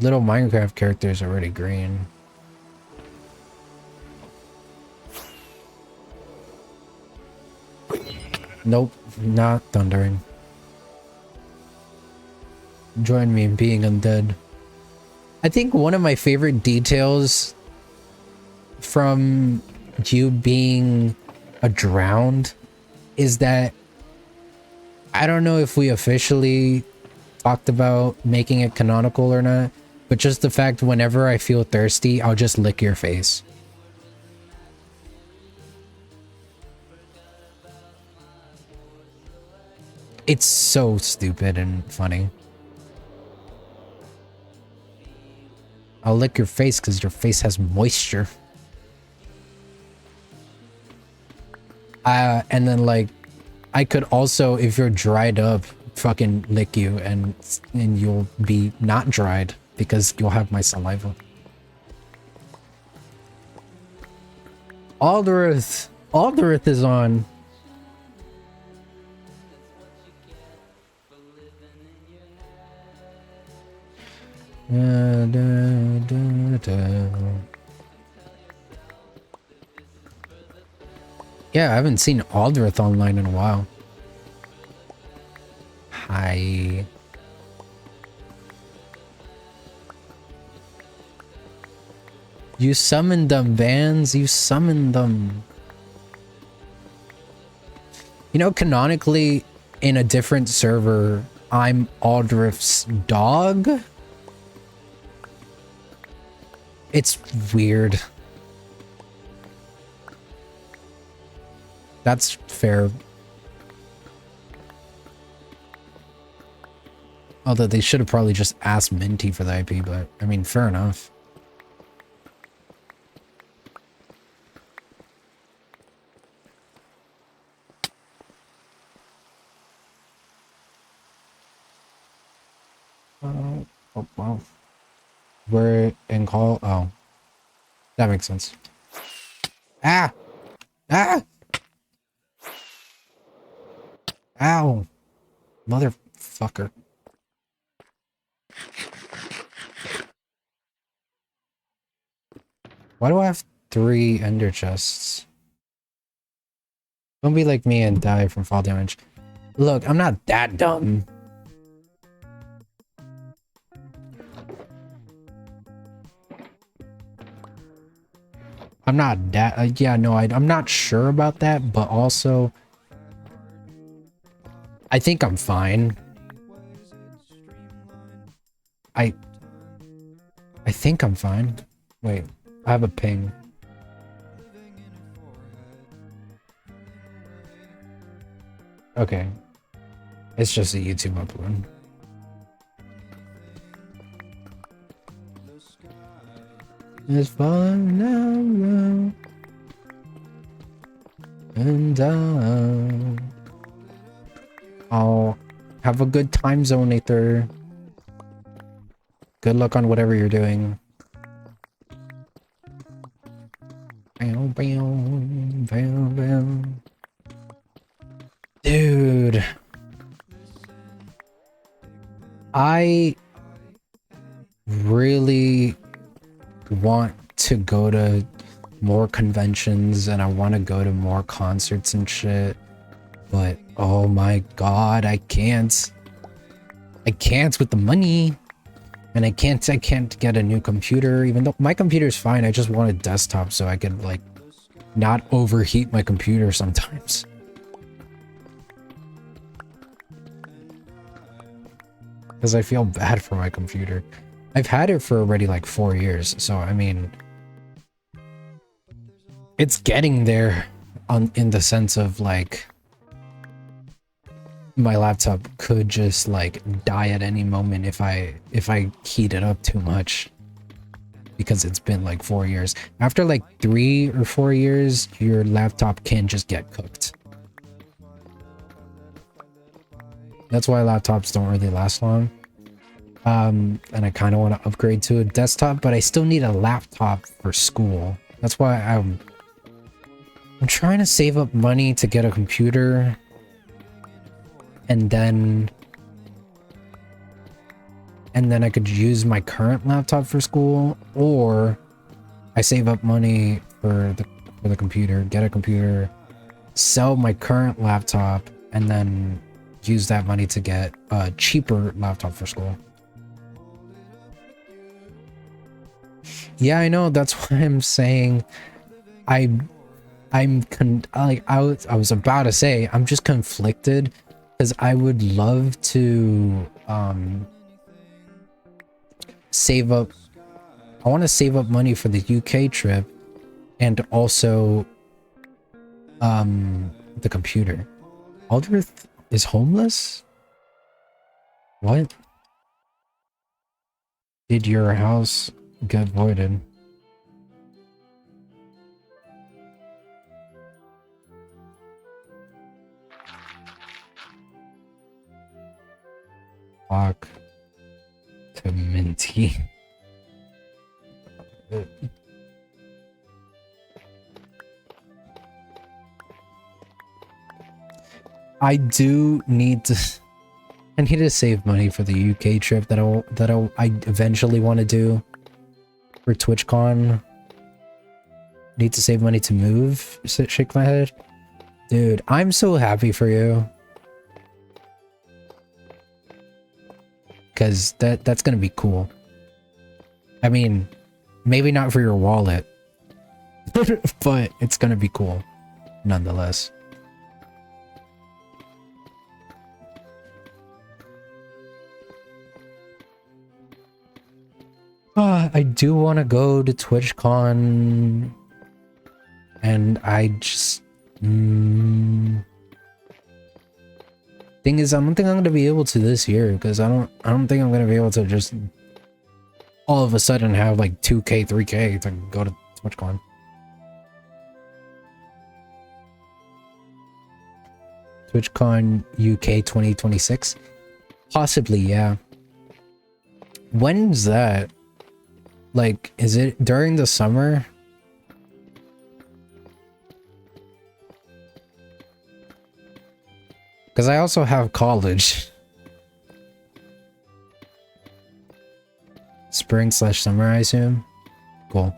little Minecraft character is already green. Nope, not thundering. Join me in being undead. I think one of my favorite details from you being a drowned is that I don't know if we officially talked about making it canonical or not, but just the fact whenever I feel thirsty, I'll just lick your face. It's so stupid and funny. I'll lick your face because your face has moisture. And then like, I could also, if you're dried up, fucking lick you and you'll be not dried because you'll have my saliva. Aldereth is on. Yeah, I haven't seen Aldereth online in a while. Hi. You summoned them, Vans. You summoned them. You know, canonically, in a different server, I'm Aldereth's dog. It's weird. That's fair. Although they should have probably just asked Minty for the IP, but I mean, fair enough. Oh, wow. We're in call. Oh, that makes sense. Ah! Ah! Ow! Motherfucker. Why do I have 3 ender chests? Don't be like me and die from fall damage. Look, I'm not that dumb. I'm not that. Yeah, no, I'm not sure about that, but also, I think I'm fine. I think I'm fine. Wait, I have a ping. Okay. It's just a YouTube upload. It's fun now, and I'll have a good time zone, Aether. Good luck on whatever you're doing. Bow, bow, bow, bow. Dude. I really want to go to more conventions and I want to go to more concerts and shit. But oh my god, I can't. I can't with the money. And I can't get a new computer, even though my computer's fine. I just want a desktop so I could like not overheat my computer sometimes. Because I feel bad for my computer. I've had it for already like 4 years, so I mean, it's getting there in the sense of like my laptop could just like die at any moment if I heat it up too much, because it's been like 4 years. After like 3 or 4 years, your laptop can just get cooked. That's why laptops don't really last long. And I kind of want to upgrade to a desktop, but I still need a laptop for school. That's why I'm trying to save up money to get a computer, and then I could use my current laptop for school, or I save up money for the computer, get a computer, sell my current laptop, and then use that money to get a cheaper laptop for school. Yeah, I know. That's why I'm saying I was about to say I'm just conflicted, because I would love to save up. I want to save up money for the UK trip, and also the computer. Aldrich is homeless? What? Did your house get voided? Walk to Minty. I do need to. I need to save money for the UK trip that I eventually want to do for TwitchCon. Need to save money to move. Shake my head, dude. I'm so happy for you, because that's gonna be cool. I mean, maybe not for your wallet, but it's gonna be cool nonetheless. I do want to go to TwitchCon, and I just thing is, I don't think I'm gonna be able to this year, because I don't think I'm gonna be able to just all of a sudden have like 2K, 3K to go to TwitchCon. TwitchCon UK 2026, possibly, yeah. When's that? Like, is it during the summer? Because I also have college. Spring/summer, I assume. Cool.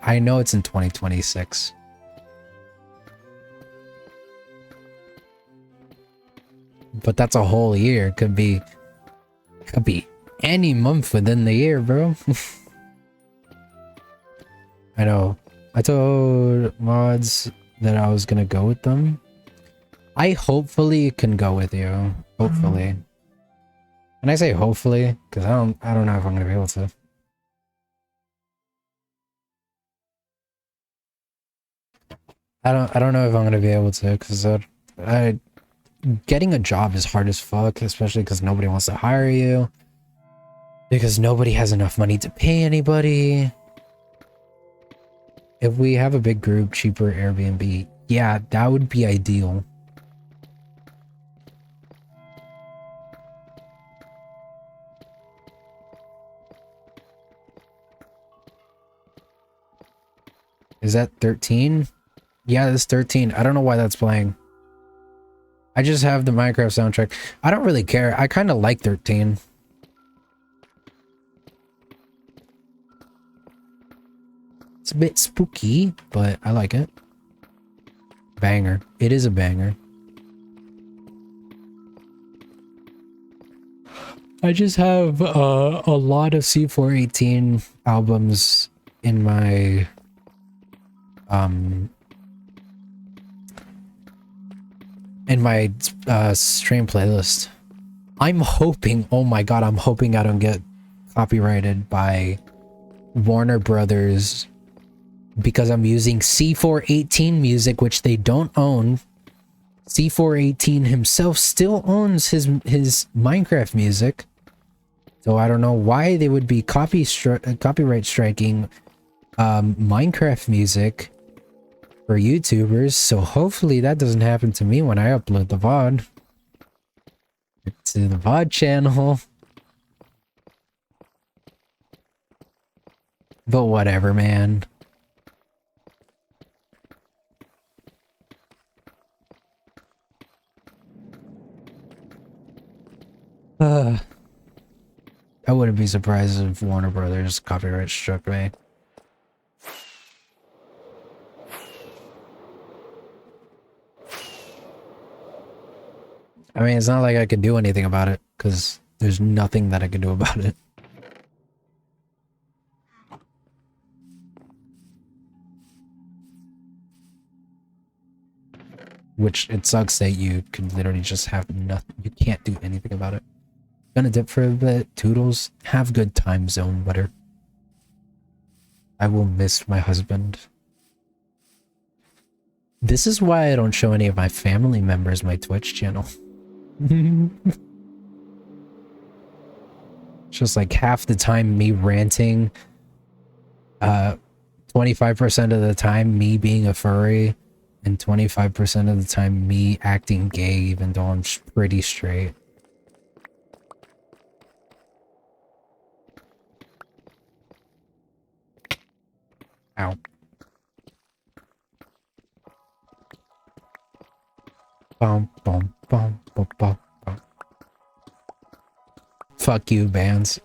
I know it's in 2026. But that's a whole year. Could be any month within the year, bro. I know. I told mods that I was gonna go with them. I hopefully can go with you. Hopefully. And I say hopefully because I don't know if I'm gonna be able to. I don't know if I'm gonna be able to because getting a job is hard as fuck, especially because nobody wants to hire you. Because nobody has enough money to pay anybody. If we have a big group, cheaper Airbnb, yeah, that would be ideal. Is that 13? Yeah, that's 13. I don't know why that's playing. I just have the Minecraft soundtrack. I don't really care. I kind of like 13. It's a bit spooky, but I like it. Banger. It is a banger. I just have a lot of C418 albums in my stream playlist. I'm hoping, oh my god, I'm hoping I don't get copyrighted by Warner Brothers because I'm using C418 music, which they don't own. C418 himself still owns his Minecraft music. So I don't know why they would be copyright striking Minecraft music for YouTubers, so hopefully that doesn't happen to me when I upload the VOD to the VOD channel. But whatever, man. I wouldn't be surprised if Warner Brothers copyright struck me. I mean, it's not like I could do anything about it, because there's nothing that I could do about it. Which, it sucks that you could literally just have nothing. You can't do anything about it. Gonna dip for a bit. Toodles. Have good time zone, butter. I will miss my husband. This is why I don't show any of my family members my Twitch channel. Just like half the time me ranting, 25% of the time me being a furry, and 25% of the time me acting gay even though I'm pretty straight. Ow. Bum, bum, bum, bum, bum, bum. Fuck you, bands.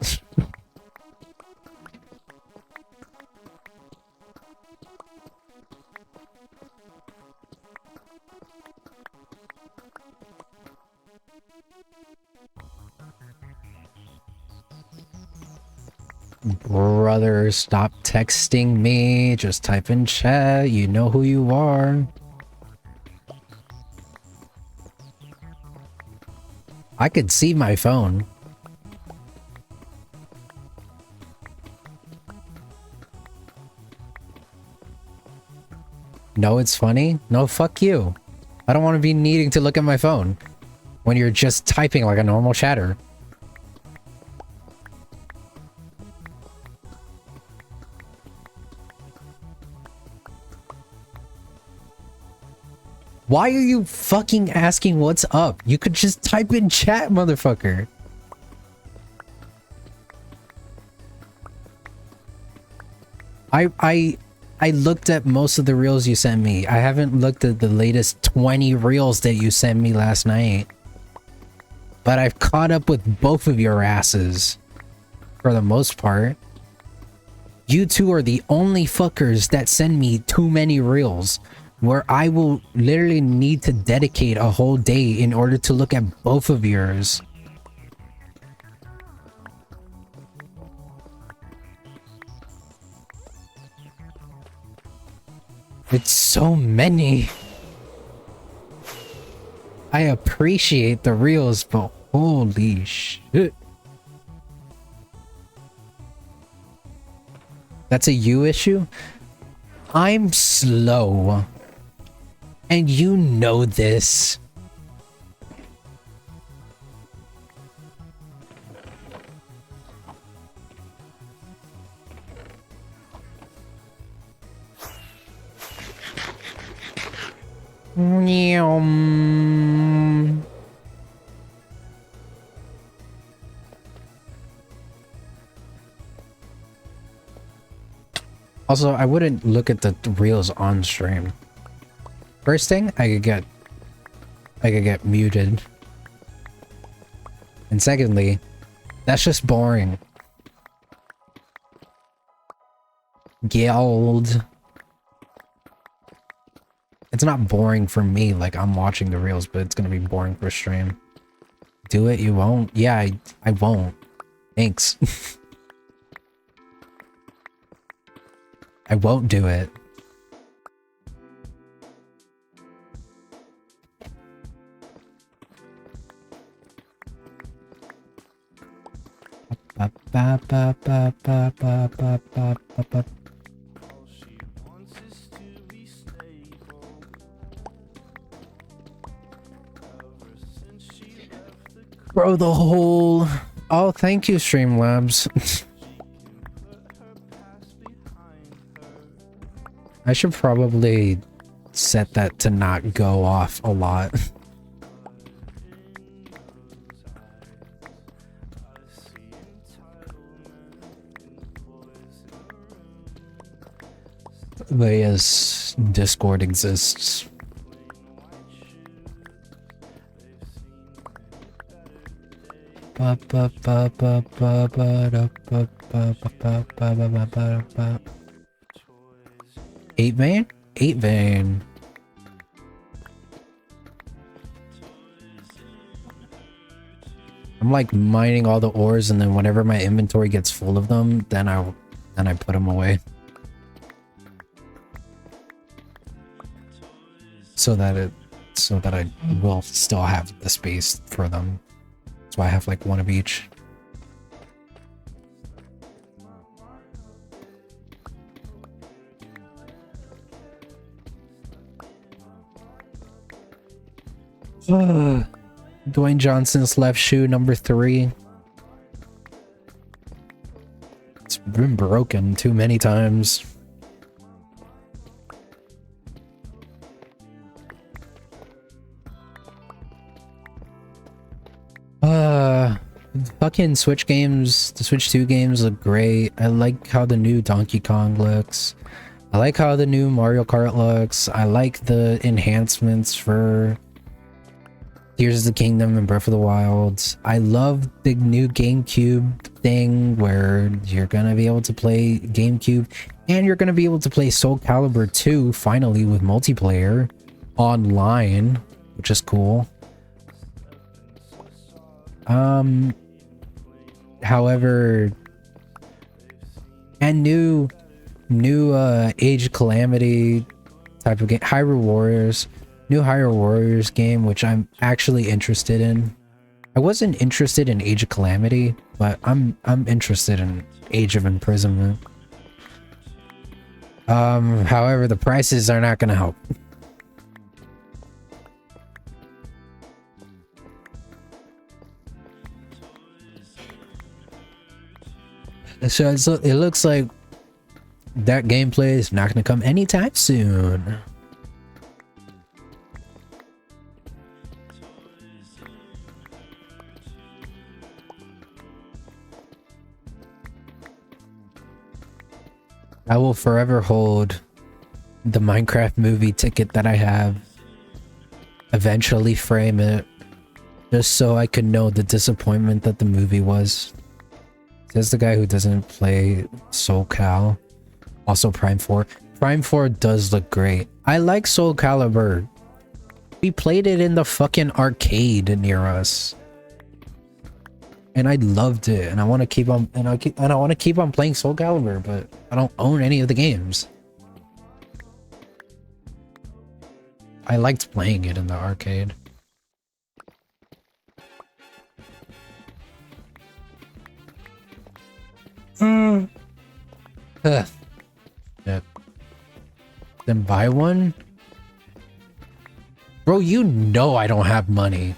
Brother, stop texting me. Just type in chat. You know who you are. I could see my phone. No, it's funny. No, fuck you. I don't want to be needing to look at my phone when you're just typing like a normal chatter. Why are you fucking asking what's up? You could just type in chat, motherfucker. I looked at most of the reels you sent me. I haven't looked at the latest 20 reels that you sent me last night. But I've caught up with both of your asses. For the most part. You two are the only fuckers that send me too many reels. Where I will literally need to dedicate a whole day in order to look at both of yours. It's so many. I appreciate the reels, but holy shit. That's a you issue? I'm slow. And you know this. Also, I wouldn't look at the reels on stream. First thing, I could get muted. And secondly, that's just boring. Guild. It's not boring for me, like I'm watching the reels, but it's gonna be boring for stream. Do it, you won't? Yeah, I won't. Thanks. I won't do it. Bro, the whole... Oh, thank you, Streamlabs. I should probably set that to not go off a lot. But yes, Discord exists. Eight vein? 8 vein. I'm like mining all the ores, and then whenever my inventory gets full of them, then I put them away. So that I will still have the space for them. That's why I have like one of each. Dwayne Johnson's left shoe, number 3. It's been broken too many times. Fucking Switch games, the Switch 2 games look great. I like how the new Donkey Kong looks. I like how the new Mario Kart looks. I like the enhancements for Tears of the Kingdom and Breath of the Wild. I love the new GameCube thing where you're gonna be able to play GameCube and you're gonna be able to play Soul Calibur 2 finally with multiplayer online, which is cool. However, and new Age of Calamity type of game, Hyrule Warriors. New Hyrule Warriors game, which I'm actually interested in. I wasn't interested in Age of Calamity, but I'm interested in Age of Imprisonment. However, the prices are not gonna help. So it looks like that gameplay is not gonna come anytime soon. I will forever hold the Minecraft movie ticket that I have. Eventually frame it. Just so I could know the disappointment that the movie was. Says the guy who doesn't play Soul Cal. Also Prime 4. Prime 4 does look great. I like Soul Calibur. We played it in the fucking arcade near us. And I loved it. And I want to keep on I want to keep on playing Soul Calibur, but I don't own any of the games. I liked playing it in the arcade. Ugh. Yeah. Then buy one? Bro, you know I don't have money.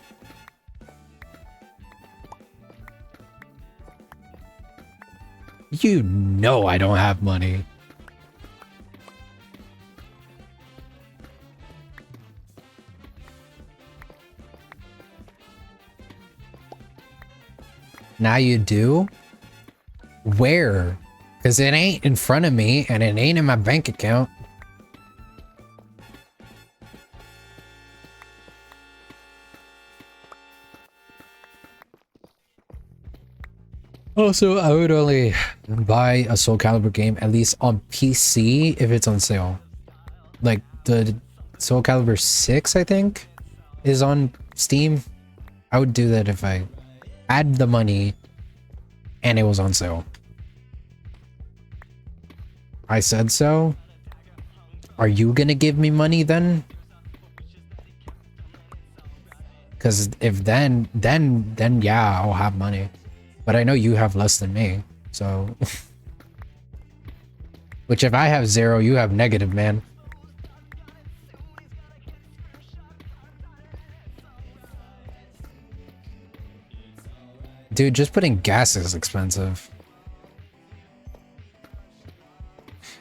You know I don't have money. Now you do? Where? Because it ain't in front of me and it ain't in my bank account. Also, I would only buy a Soul Calibur game at least on PC if it's on sale. Like the Soul Calibur 6, I think, is on Steam. I would do that if I had the money and it was on sale. I said so. Are you gonna give me money then? Because if then yeah, I'll have money. But I know you have less than me, so... Which if I have 0, you have negative, man. Dude, just putting gas is expensive.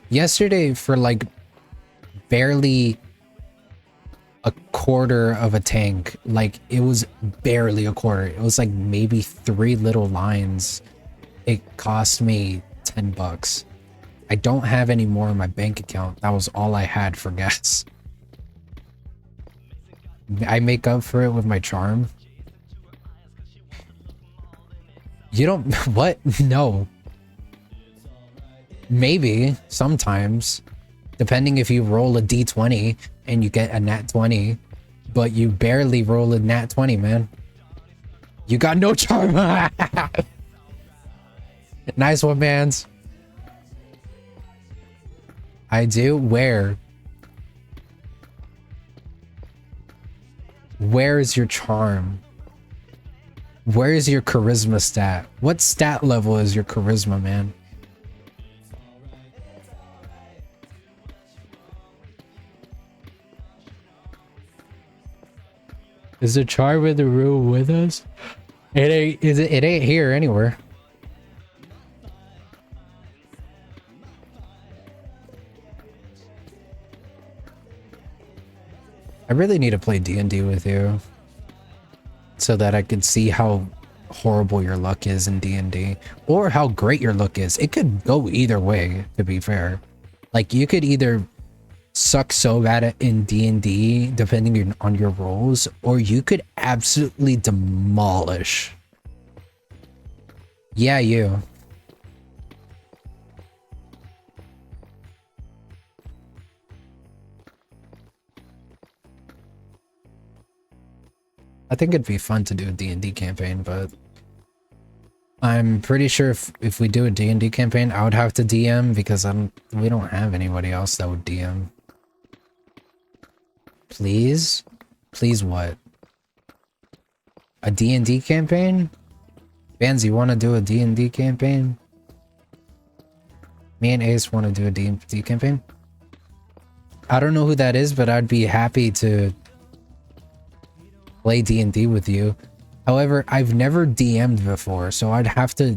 Yesterday, for like barely a quarter of a tank, like it was barely a quarter, it was like maybe 3 little lines, it cost me 10 bucks. I don't have any more in my bank account. That was all I had for gas. I make up for it with my charm. You don't... What? No. Maybe sometimes, depending if you roll a d20 and you get a nat 20, but you barely roll a nat 20, man. You got no charm. Nice one, mans. I do. Where is your charm? Where is your charisma stat? What stat level is your charisma, man? Is the charm in the room with us? It ain't. It ain't here anywhere. I really need to play D&D with you, so that I could see how horrible your luck is in D&D, or how great your luck is. It could go either way, to be fair. Like, you could either suck so bad at in D&D, depending on your rolls, or you could absolutely demolish. Yeah, you. I think it'd be fun to do a D&D campaign, but I'm pretty sure if we do a D&D campaign, I would have to DM because we don't have anybody else that would DM. Please? Please what? A D&D campaign? Bands, you want to do a D&D campaign? Me and Ace want to do a D&D campaign? I don't know who that is, but I'd be happy to play D&D with you. However, I've never DM'd before, so I'd have to...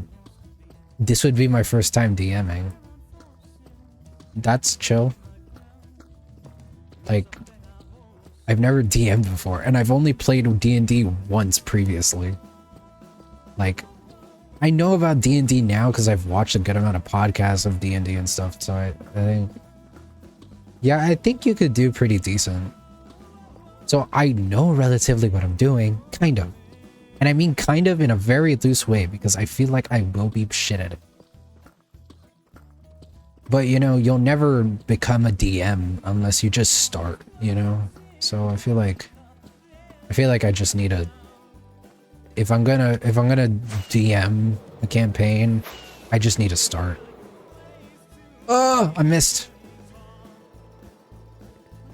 This would be my first time DMing. That's chill. Like, I've never DM'd before, and I've only played D&D once previously. Like, I know about D&D now because I've watched a good amount of podcasts of D&D and stuff, so I think... Yeah, I think you could do pretty decent. So I know relatively what I'm doing, kind of. And I mean kind of in a very loose way, because I feel like I will be shit at it. But, you know, you'll never become a DM unless you just start, you know? So I feel like I just need a... If I'm gonna DM a campaign, I just need to start. Oh, I missed.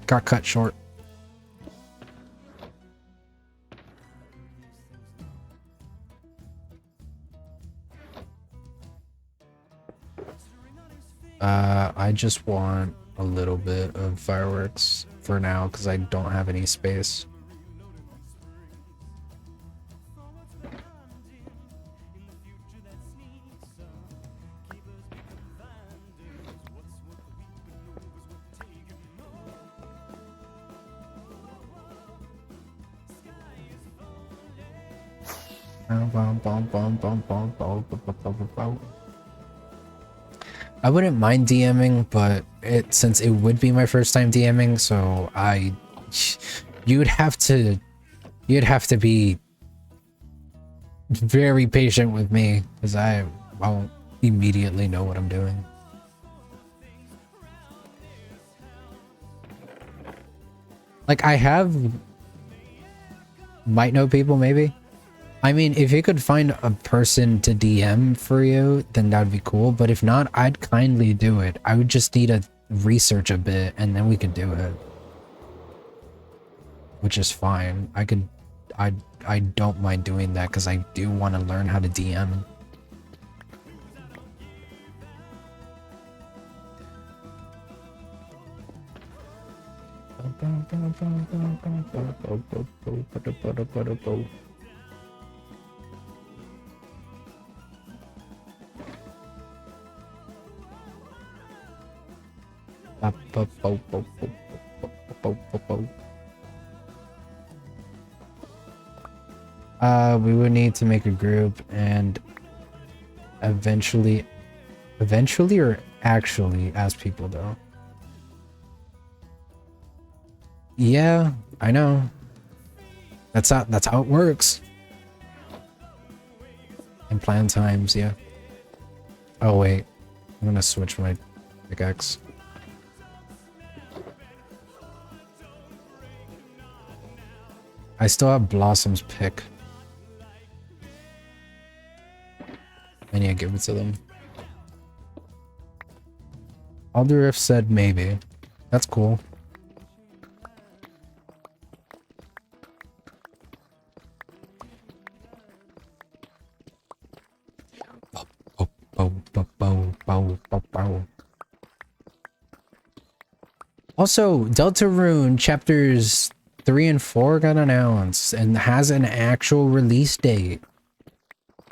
Got cut short. I just want a little bit of fireworks for now because I don't have any space. I wouldn't mind DMing, but since it would be my first time DMing, so you'd have to be very patient with me because I won't immediately know what I'm doing. Like might know people maybe. I mean, if you could find a person to DM for you, then that'd be cool. But if not, I'd kindly do it. I would just need to research a bit and then we could do it. Which is fine. I don't mind doing that because I do want to learn how to DM. We would need to make a group and eventually or actually ask people though. Yeah, I know. That's how it works. In plan times, yeah. Oh wait, I'm gonna switch my pickaxe. I still have Blossom's pick. I need to give it to them. Alderif said maybe. That's cool. Also, Deltarune chapters 3 and 4 got announced and has an actual release date.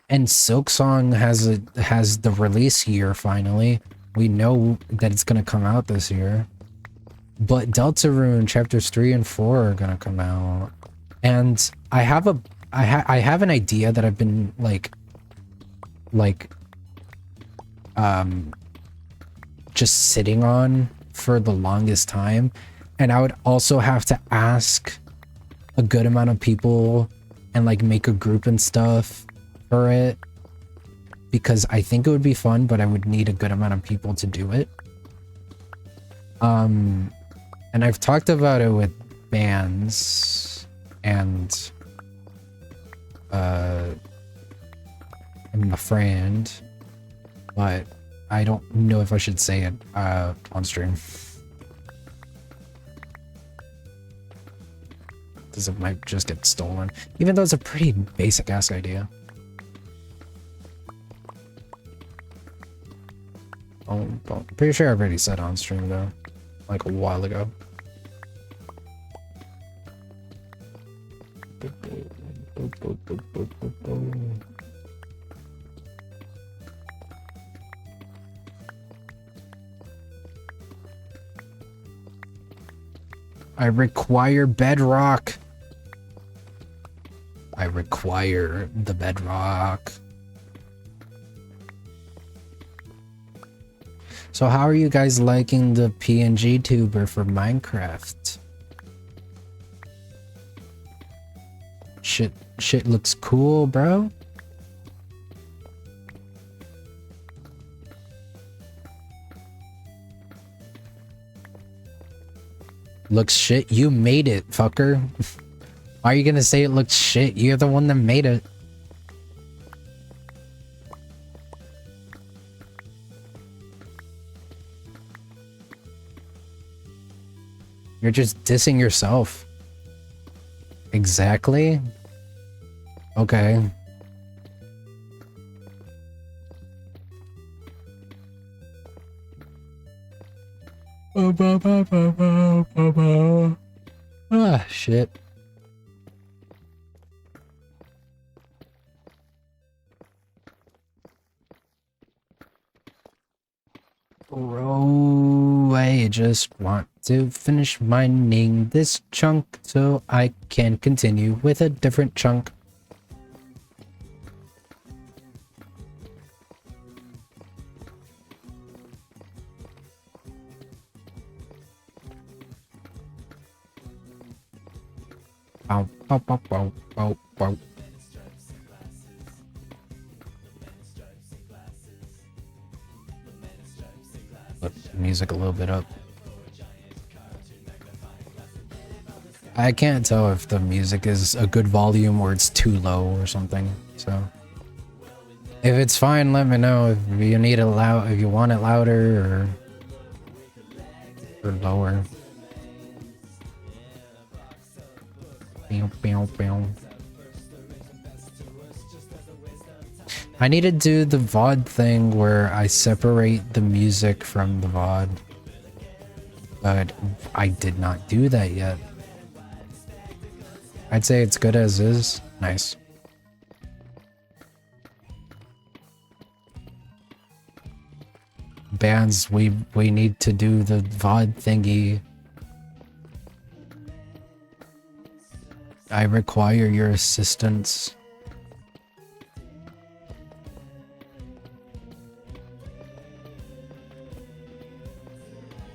And Silksong has the release year finally. We know that it's gonna come out this year. But Deltarune chapters 3 and 4 are gonna come out. And I have an idea that I've been just sitting on for the longest time, and I would also have to ask a good amount of people and like make a group and stuff for it because I think it would be fun, but I would need a good amount of people to do it. And I've talked about it with bands and a friend, but I don't know if I should say it on stream. Because it might just get stolen. Even though it's a pretty basic-ass idea. Oh, pretty sure I've already said on stream though. Like a while ago. I require bedrock. I require the bedrock. So how are you guys liking the PNG tuber for Minecraft? Shit looks cool, bro. Looks shit. You made it, fucker. Why are you gonna say it looks shit? You're the one that made it. You're just dissing yourself. Exactly. Okay. Ah, shit. Bro, I just want to finish mining this chunk so I can continue with a different chunk. Bow, bow, bow, bow, bow, bow. Put the music a little bit up. I can't tell if the music is a good volume or it's too low or something. So if it's fine, let me know. If you need it loud, if you want it louder or lower. Bow, bow, bow. I need to do the VOD thing where I separate the music from the VOD. But I did not do that yet. I'd say it's good as is. Nice. Bands, we need to do the VOD thingy. I require your assistance.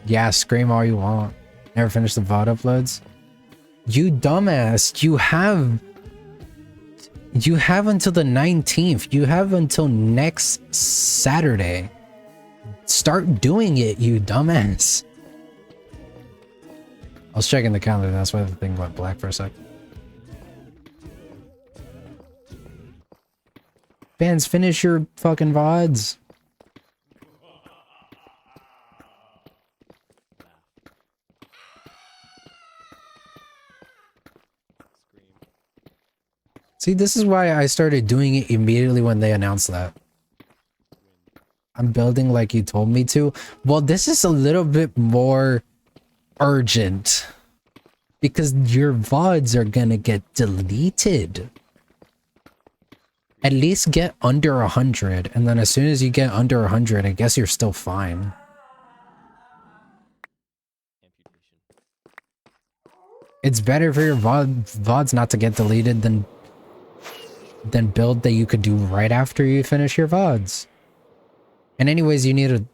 Yeah, scream all you want. Never finish the VOD uploads. You dumbass, you have until the 19th. You have until next Saturday. Start doing it, you dumbass. I was checking the calendar, that's why the thing went black for a sec. Fans, finish your fucking VODs. See, this is why I started doing it immediately when they announced that. I'm building like you told me to. Well, this is a little bit more urgent. Because your VODs are gonna get deleted. At least get under 100. And then as soon as you get under 100, I guess you're still fine. It's better for your VODs not to get deleted than build that you could do right after you finish your VODs. And anyways, you need to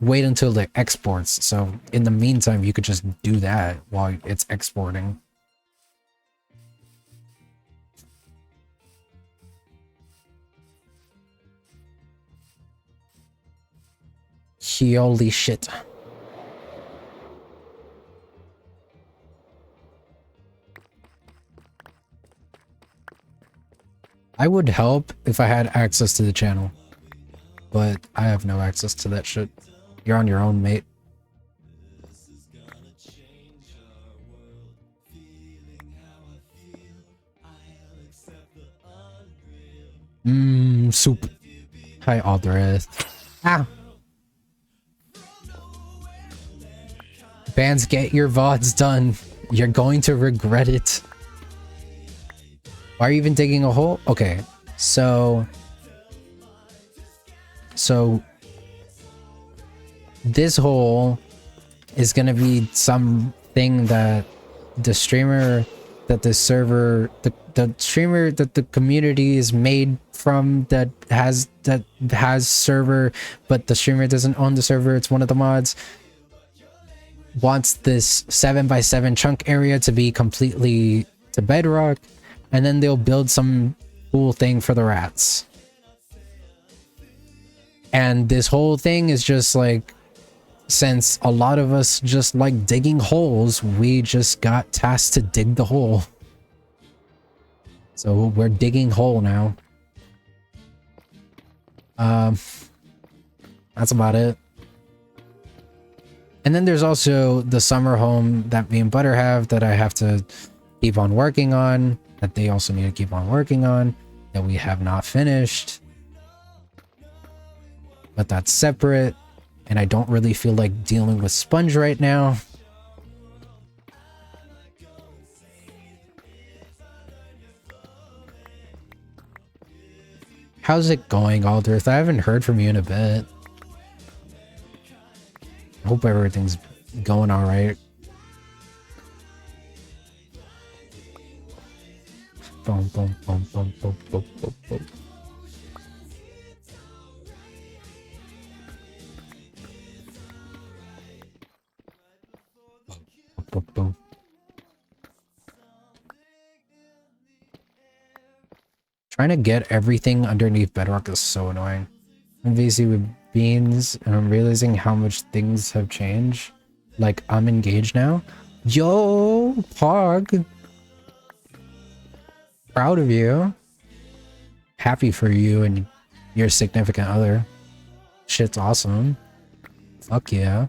wait until it exports. So in the meantime, you could just do that while it's exporting. Holy shit. I would help if I had access to the channel. But I have no access to that shit. You're on your own, mate. Soup. Hi, Aldrith. Ah! Fans, get your VODs done. You're going to regret it. Why are you even digging a hole? Okay, so this hole is gonna be something that the streamer, that the server, the streamer that the community is made from that has server, but the streamer doesn't own the server, it's one of the mods, wants this 7x7 chunk area to be completely to bedrock, and then they'll build some cool thing for the rats. And this whole thing is just like, since a lot of us just like digging holes, we just got tasked to dig the hole. So we're digging hole now. That's about it. And then there's also the summer home that me and Butter have that I have to keep on working on, that they also need to keep on working on, that we have not finished. But that's separate, and I don't really feel like dealing with Sponge right now. How's it going, Aldrith? I haven't heard from you in a bit. I hope everything's going all right. Boom, boom, boom, boom, boom, boom, boom, boom. Boom, boom. Trying to get everything underneath bedrock is so annoying. I'm busy with beans and I'm realizing how much things have changed. Like, I'm engaged now. Yo, Pog. Proud of you. Happy for you and your significant other. Shit's awesome. Fuck yeah.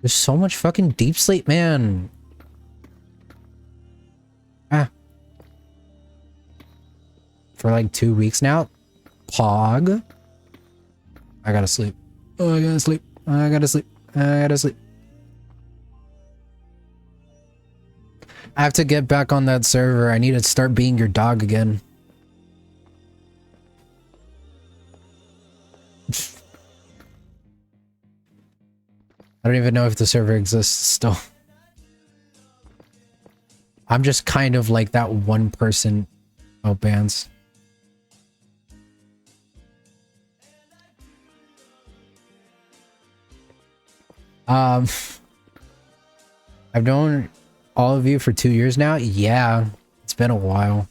There's so much fucking deep sleep, man. Ah. For like 2 weeks now. Pog. I gotta sleep. Oh, I gotta sleep. I gotta sleep. I gotta sleep. I have to get back on that server. I need to start being your dog again. I don't even know if the server exists still. I'm just kind of like that one person. Oh, bands. I've known all of you for 2 years now. Yeah, it's been a while.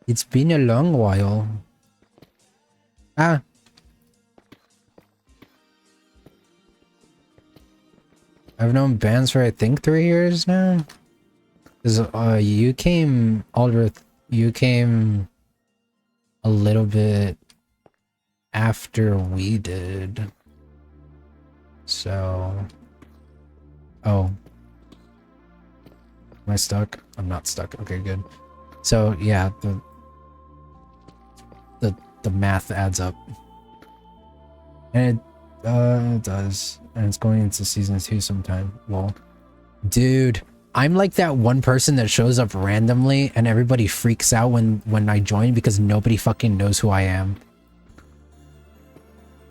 It's been a long while. Ah. I've known bands for I think 3 years now. Cause you came, Aldrith, you came a little bit after we did. So, oh, am I stuck? I'm not stuck. Okay, good. So yeah, the math adds up, and it does, and it's going into season 2 sometime. Well, dude, I'm like that one person that shows up randomly, and everybody freaks out when I join because nobody fucking knows who I am.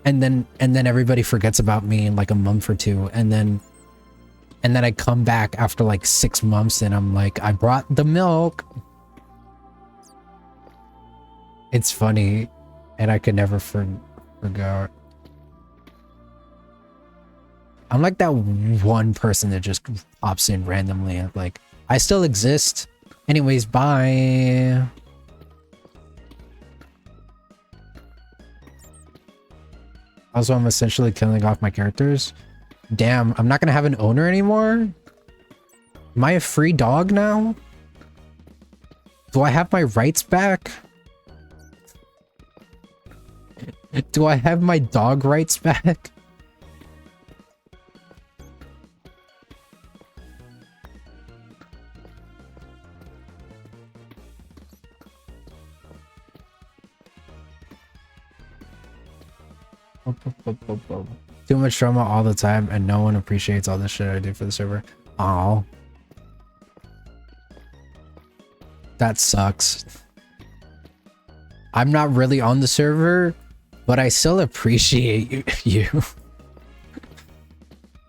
And then everybody forgets about me in like a month or two, and then I come back after like 6 months and I'm like, I brought the milk. It's funny, and I could never forget. I'm like that one person that just pops in randomly and like, I still exist. Anyways, bye. Also, I'm essentially killing off my characters. Damn, I'm not gonna have an owner anymore? Am I a free dog now? Do I have my rights back? Do I have my dog rights back? Too much drama all the time, and no one appreciates all the shit I do for the server. Aw. That sucks. I'm not really on the server, but I still appreciate you.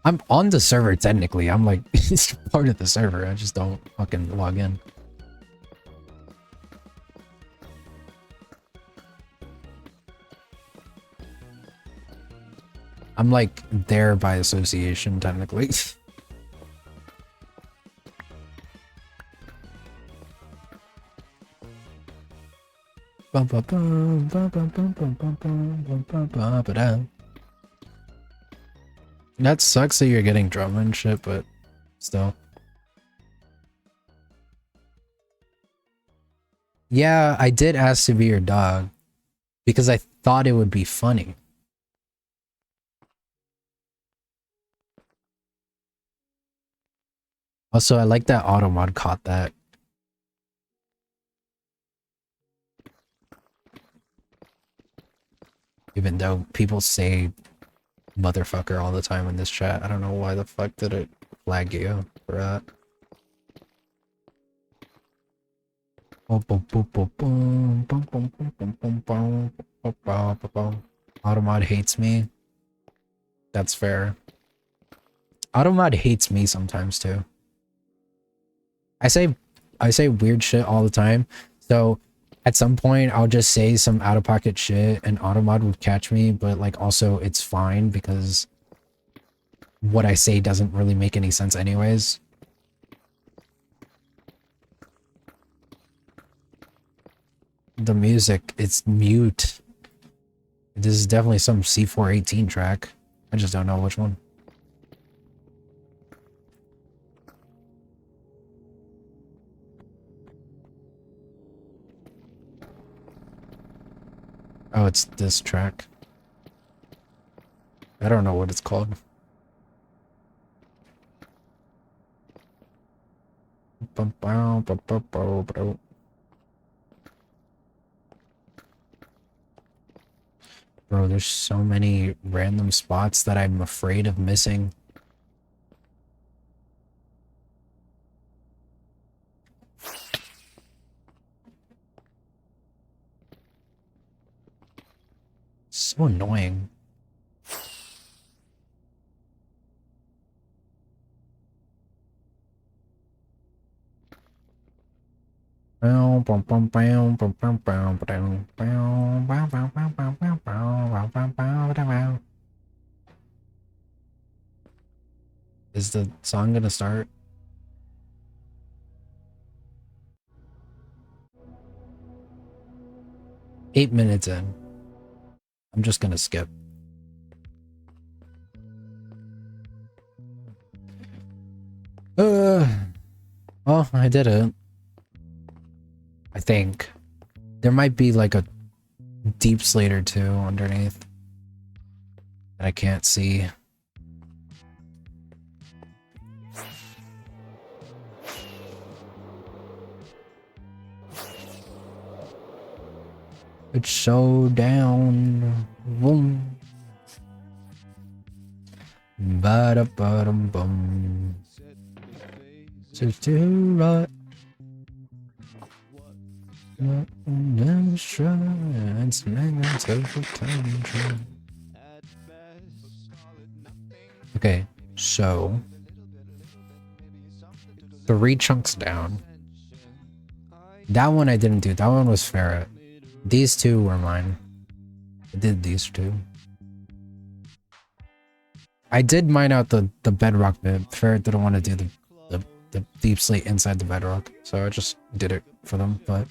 I'm on the server technically. I'm like, it's part of the server. I just don't fucking log in. I'm like there by association technically. That sucks that you're getting drama and shit, but still. Yeah, I did ask to be your dog because I thought it would be funny. Also, I like that Automod caught that. Even though people say motherfucker all the time in this chat. I don't know why the fuck did it flag you for that. Automod hates me. That's fair. Automod hates me sometimes too. I say weird shit all the time. So at some point I'll just say some out of pocket shit and Automod would catch me, but like also it's fine because what I say doesn't really make any sense anyways. The music, it's mute. This is definitely some C418 track. I just don't know which one. Oh, it's this track. I don't know what it's called. Bro, there's so many random spots that I'm afraid of missing. So annoying. Is the song gonna start? Eight minutes in. I'm just gonna skip. Well, I did it. I think. There might be like a deep slate or two underneath that I can't see. It's showdown. Boom. Bada bum bum. To right. Okay, so 3 chunks down. That one I didn't do. That one was Ferret. These 2 were mine. I did these 2. I did mine out the bedrock bit. Ferret didn't want to do the deep slate inside the bedrock, so I just did it for them, but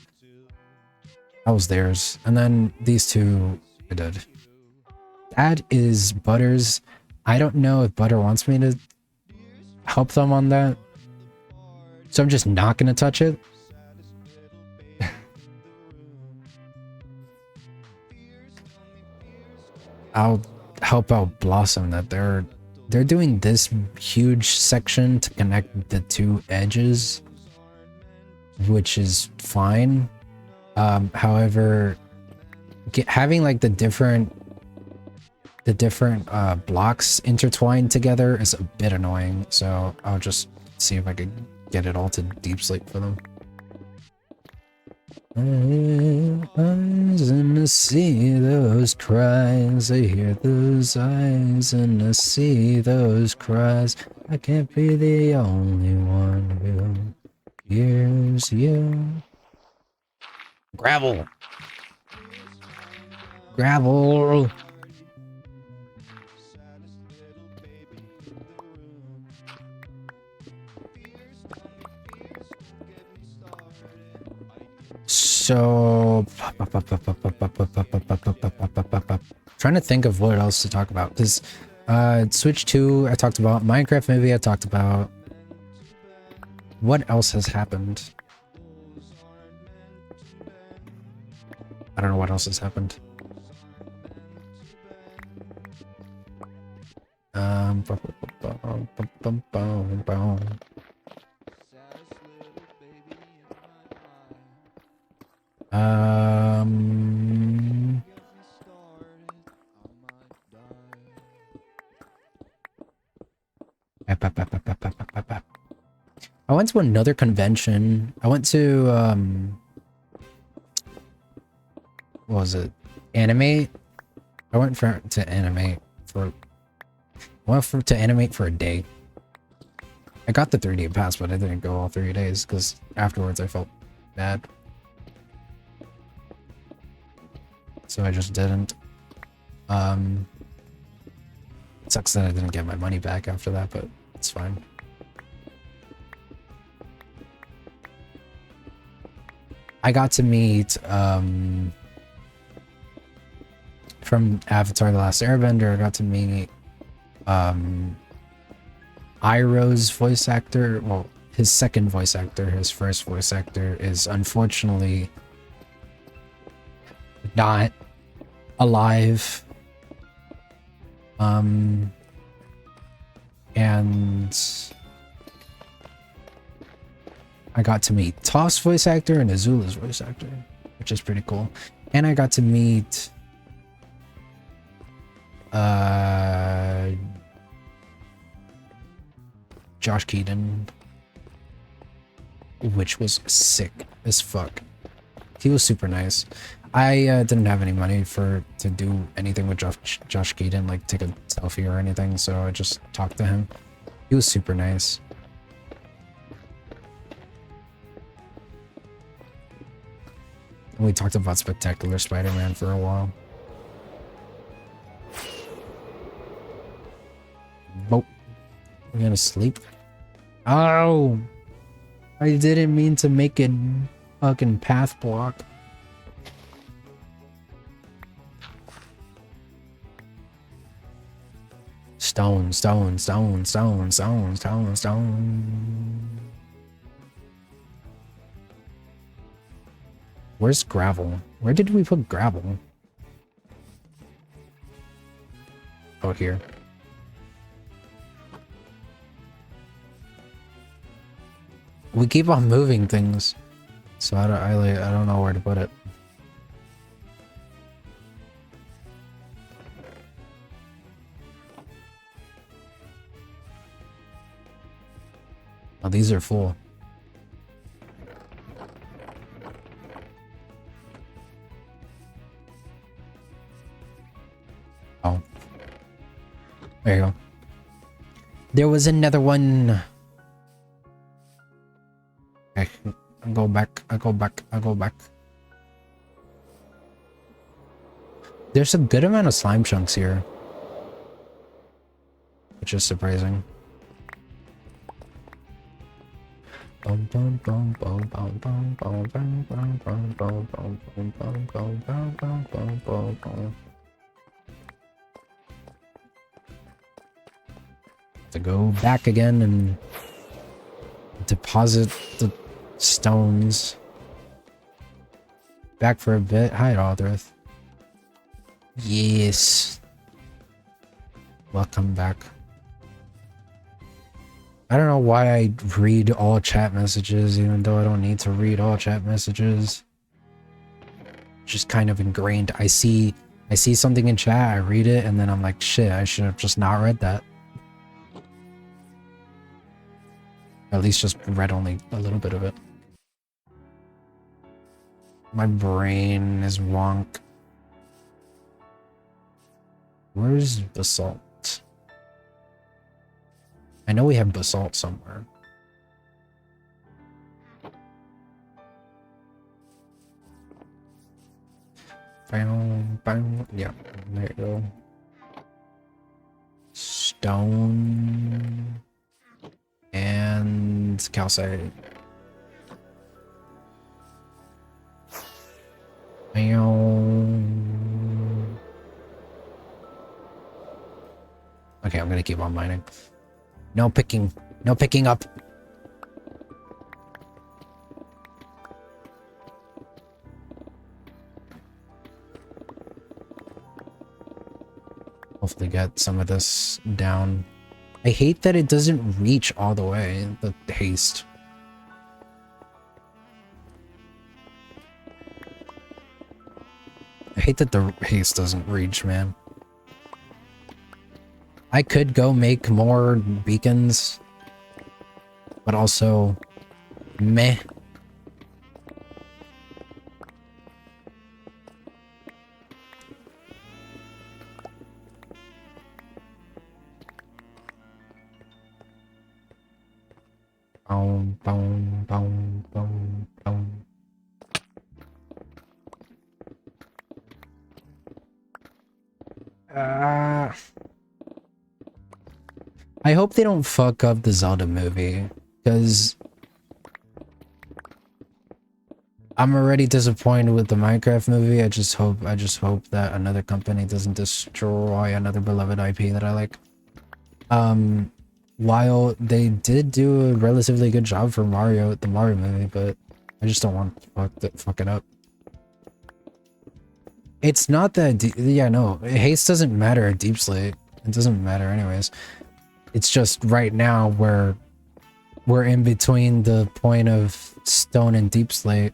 that was theirs. And then these 2 I did. That is Butter's. I don't know if Butter wants me to help them on that, so I'm just not gonna touch it. I'll help out Blossom that they're doing this huge section to connect the 2 edges, which is fine. However, having like the different blocks intertwined together is a bit annoying, so I'll just see if I could get it all to deep slate for them. Eyes and I see those cries. I hear those eyes and I see those cries. I can't be the only one who hears you. Gravel. Gravel. So, trying to think of what else to talk about because Switch 2 I talked about, Minecraft movie I talked about. What else has happened? I don't know what else has happened. Um, I went to another convention. I went to what was it? Animate. I went to animate to animate for a day. I got the 3-day pass, but I didn't go all 3 days because afterwards I felt bad. So I just didn't. It sucks that I didn't get my money back after that, but it's fine. I got to meet from Avatar: The Last Airbender. I got to meet Iroh's voice actor. Well, his second voice actor. His first voice actor is unfortunately not alive. And I got to meet Toph's voice actor and Azula's voice actor, which is pretty cool. And I got to meet Josh Keaton, which was sick as fuck. He was super nice. I didn't have any money to do anything with Josh Keaton, like take a selfie or anything, so I just talked to him. He was super nice. And we talked about Spectacular Spider-Man for a while. Boop. We're gonna sleep. Oh! I didn't mean to make it fucking path block. Stone, stone, stone, stone, stone, stone, stone. Where's gravel? Where did we put gravel? Oh, here. We keep on moving things, so I don't know where to put it. Oh, these are full. Oh. There you go. There was another one. Okay, I go back. There's a good amount of slime chunks here, which is surprising. To go back again and deposit the stones. Back for a bit. Hi, Aldrith. Yes. Welcome back. I don't know why I read all chat messages, even though I don't need to read all chat messages. Just kind of ingrained. I see something in chat, I read it, and then I'm like, shit, I should have just not read that. At least just read only a little bit of it. My brain is wonk. Where's basalt? I know we have basalt somewhere. Bang, bang. Yeah, there you go. Stone and calcite. Okay, I'm gonna keep on mining. No picking. No picking up. Hopefully get some of this down. I hate that it doesn't reach all the way, the haste. I hate that the haste doesn't reach, man. I could go make more beacons, but also meh. Boom, boom, boom, boom, boom. I hope they don't fuck up the Zelda movie, because I'm already disappointed with the Minecraft movie. I just hope that another company doesn't destroy another beloved IP that I like. While they did do a relatively good job for Mario, the Mario movie, but I just don't want to fuck it up. It's not that yeah, no, haste doesn't matter at Deep Slate. It doesn't matter anyways. It's just right now where we're in between the point of stone and Deep Slate.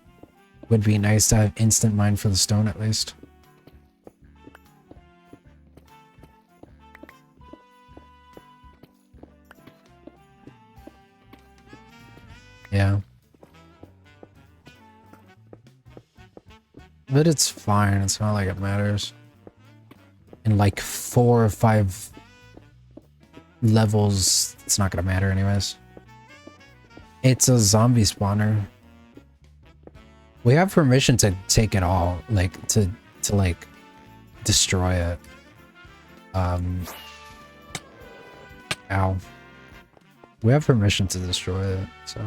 Would be nice to have instant mine for the stone at least. Yeah. But it's fine, it's not like it matters. In like 4 or 5 levels, it's not gonna matter anyways. It's a zombie spawner. We have permission to take it all, like, to like, destroy it. Ow. We have permission to destroy it, so...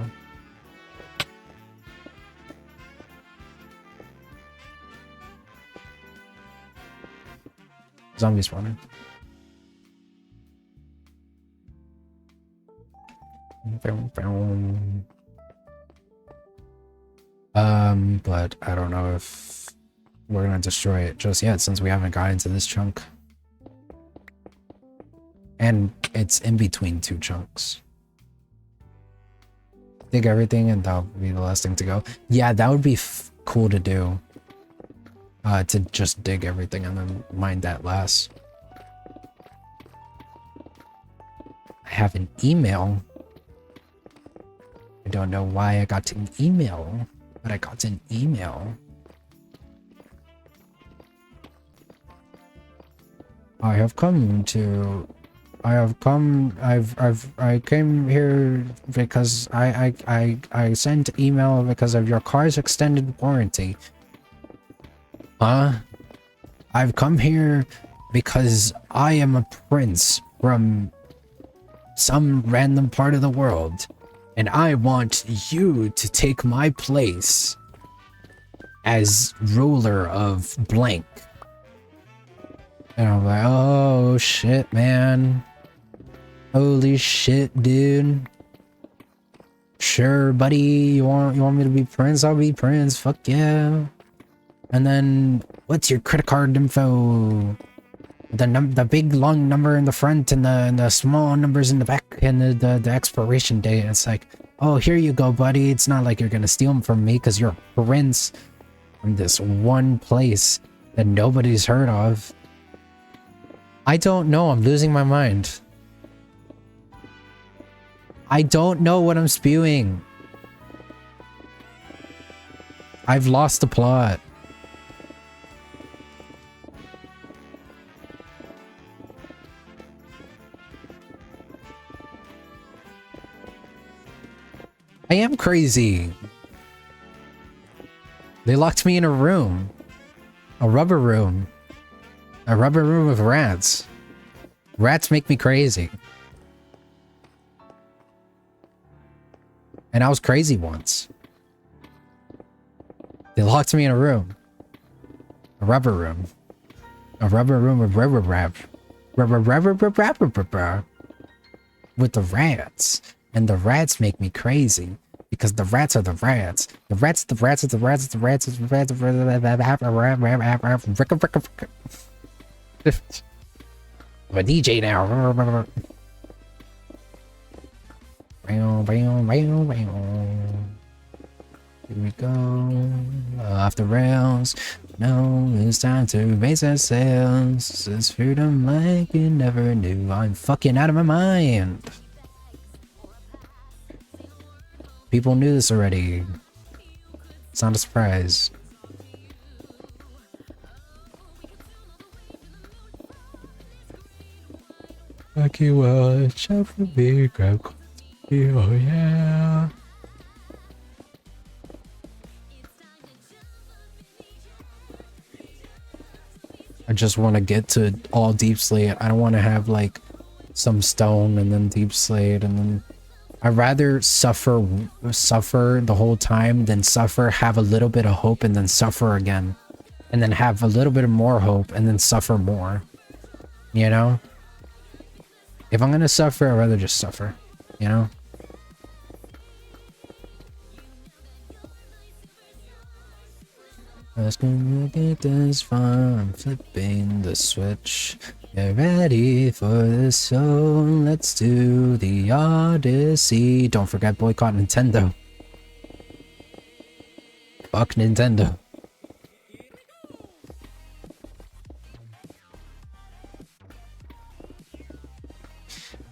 Zombie spawner. But I don't know if we're gonna destroy it just yet since we haven't gotten to this chunk. And it's in between 2 chunks. Dig everything and that'll be the last thing to go. Yeah, that would be cool to do. To just dig everything and then mine that last. I have an email. I don't know why I got an email, but I got an email. I came here because I sent email because of your car's extended warranty. Huh? I've come here because I am a prince from some random part of the world, and I want you to take my place as ruler of blank. And I'm like, oh shit, man. Holy shit, dude. Sure, buddy, you want me to be prince? I'll be prince. Fuck yeah. And then, what's your credit card info? The big long number in the front and the small numbers in the back and the expiration date. It's like, oh, here you go, buddy. It's not like you're gonna steal them from me because you're a prince from this one place that nobody's heard of. I don't know. I'm losing my mind. I don't know what I'm spewing. I've lost the plot. I am crazy. They locked me in a room. A rubber room. A rubber room with rats. Rats make me crazy. And I was crazy once. They locked me in a room. A rubber room. A rubber room with rubber wrap. With the rats. And the rats make me crazy. Because the rats are the rats. The rats, the rats, the rats, the rats, the rats, the rats. I'm a DJ now. Here we go. Off the rails. No, it's time to raise our sails. This is freedom like you never knew. I'm fucking out of my mind. People knew this already. It's not a surprise. I can watch out for me, grab coffee, oh yeah. I just want to get to all deep slate. I don't want to have like some stone and then deep slate and then I'd rather suffer the whole time than suffer, have a little bit of hope and then suffer again. And then have a little bit of more hope and then suffer more. You know? If I'm gonna suffer, I'd rather just suffer. You know? Let's go get this fun, flipping the switch. Get ready for the show. Let's do the Odyssey. Don't forget boycott Nintendo. Fuck Nintendo.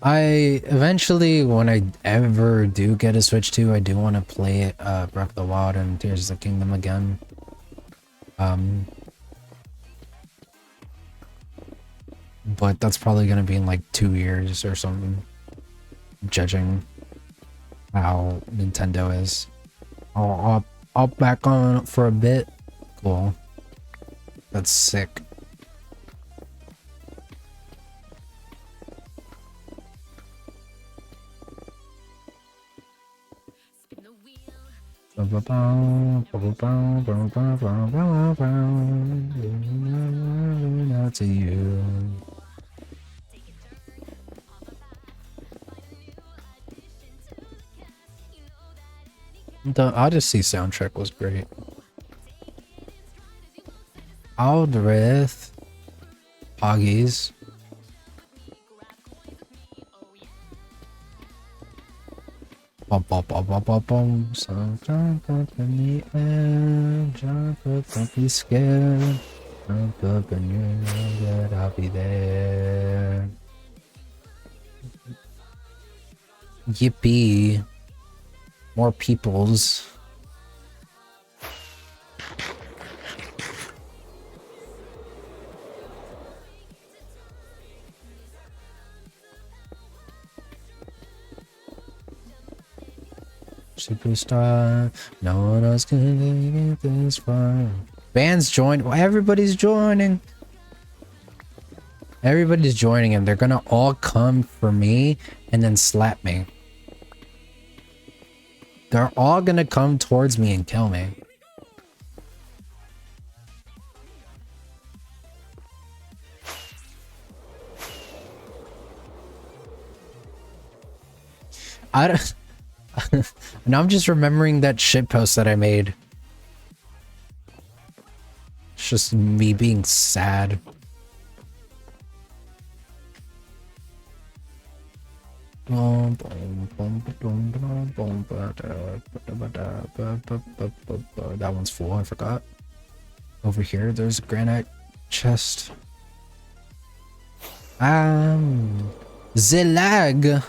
I eventually, when I ever do get a Switch 2, I do want to play Breath of the Wild and Tears of the Kingdom again. But that's probably gonna be in like 2 years or something, judging how Nintendo is. I'll back on for a bit. Cool. That's sick. Out to you. The Odyssey soundtrack was great. Aldrith. Poggies. Bum bum bum bum bum bum. So jump up in the air, jump up, don't be scared. Jump up and you know that I'll be there. Yippee. More peoples. Superstar, no one else can get this far. Bands joined. Well, everybody's joining. Everybody's joining and they're gonna all come for me and then slap me. They're all gonna come towards me and kill me. I don't. Now I'm just remembering that shitpost that I made. It's just me being sad. That one's full, I forgot. Over here, there's a granite chest. The lag.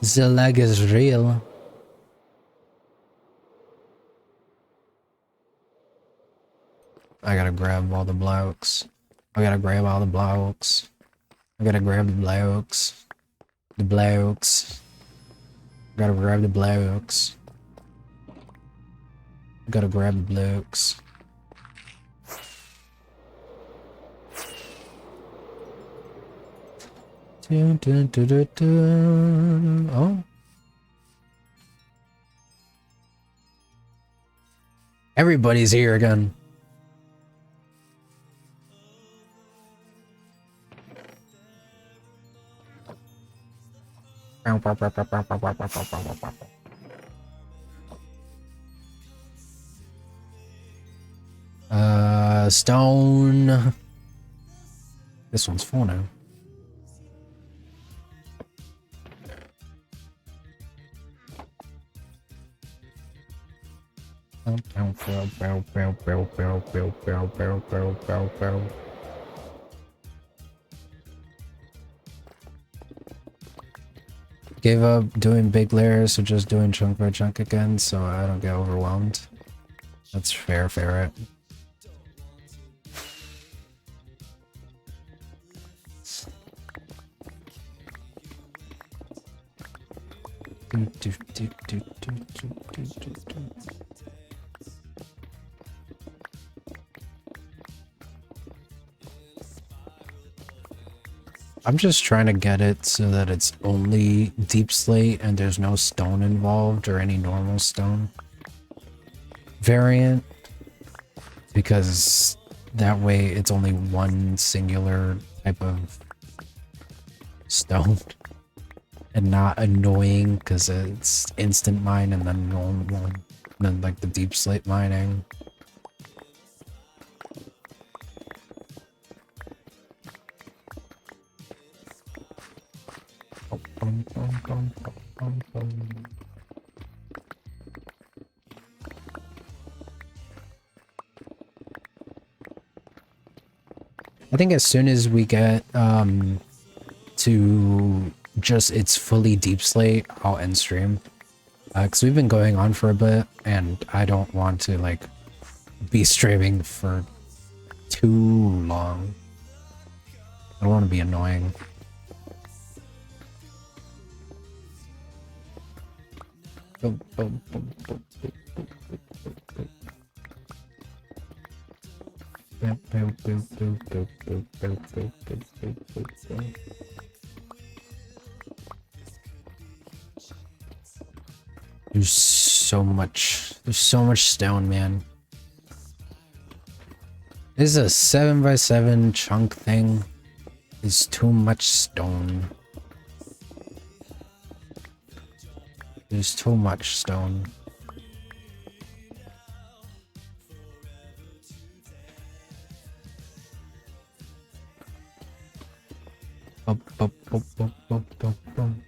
The lag is real. I gotta grab all the blocks. I gotta grab all the blocks. I gotta grab the blocks. The blocks. I gotta grab the blocks. I gotta grab the blocks. Dun, dun, dun, dun, dun. Oh. Everybody's here again. Stone. This one's full now. Gave up doing big layers, so just doing chunk by chunk again, so I don't get overwhelmed. That's fair, ferret. I'm just trying to get it so that it's only deep slate and there's no stone involved or any normal stone variant, because that way it's only one singular type of stone and not annoying because it's instant mine and then normal one, and then like the deep slate mining. I think as soon as we get to just it's fully deep slate, I'll end stream. Because we've been going on for a bit and I don't want to like be streaming for too long. I don't want to be annoying. Boom, boom, boom, boom, boom, boom, boom, boom, boom. Boom, boom, boom, boom, boom, boom, boom, boom, boom, boom, boom, boom. There's so much stone, man. This is a 7x7 chunk thing. It's too much stone. There's too much stone. Bum, bum, bum, bum, bum, bum, bum.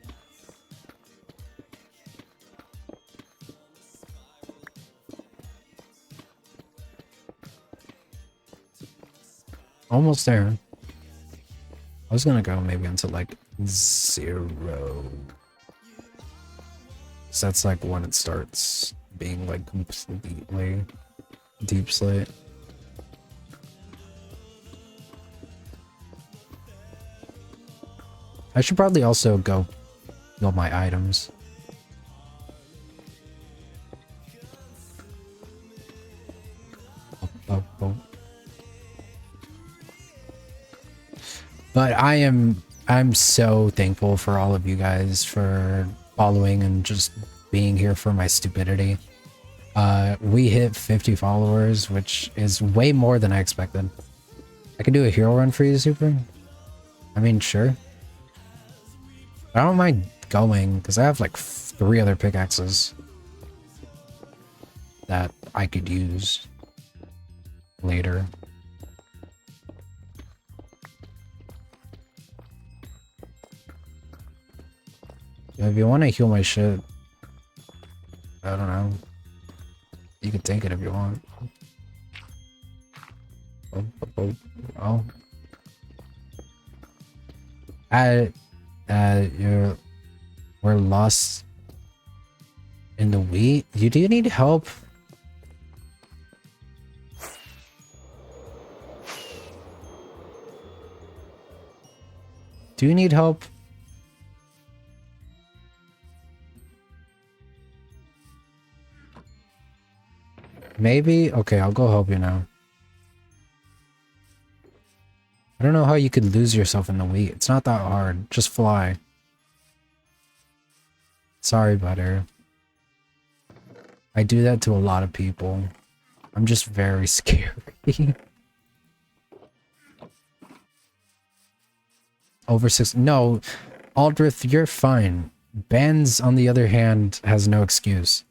Almost there. I was gonna go maybe until like 0. So that's like when it starts being like completely deep slate. I should probably also go build my items. But I'm so thankful for all of you guys for following and just being here for my stupidity. We hit 50 followers, which is way more than I expected. I could do a hero run for you, Super. I mean, sure. I don't mind going because I have like 3 other pickaxes that I could use later. If you want to heal my shit, I don't know. You can take it if you want. Oh. We're lost in the wheat. Do you need help? Do you need help? Maybe? Okay, I'll go help you now. I don't know how you could lose yourself in the wheat. It's not that hard. Just fly. Sorry, butter. I do that to a lot of people. I'm just very scary. Over 6. No, Aldrith, you're fine. Bands, on the other hand, has no excuse.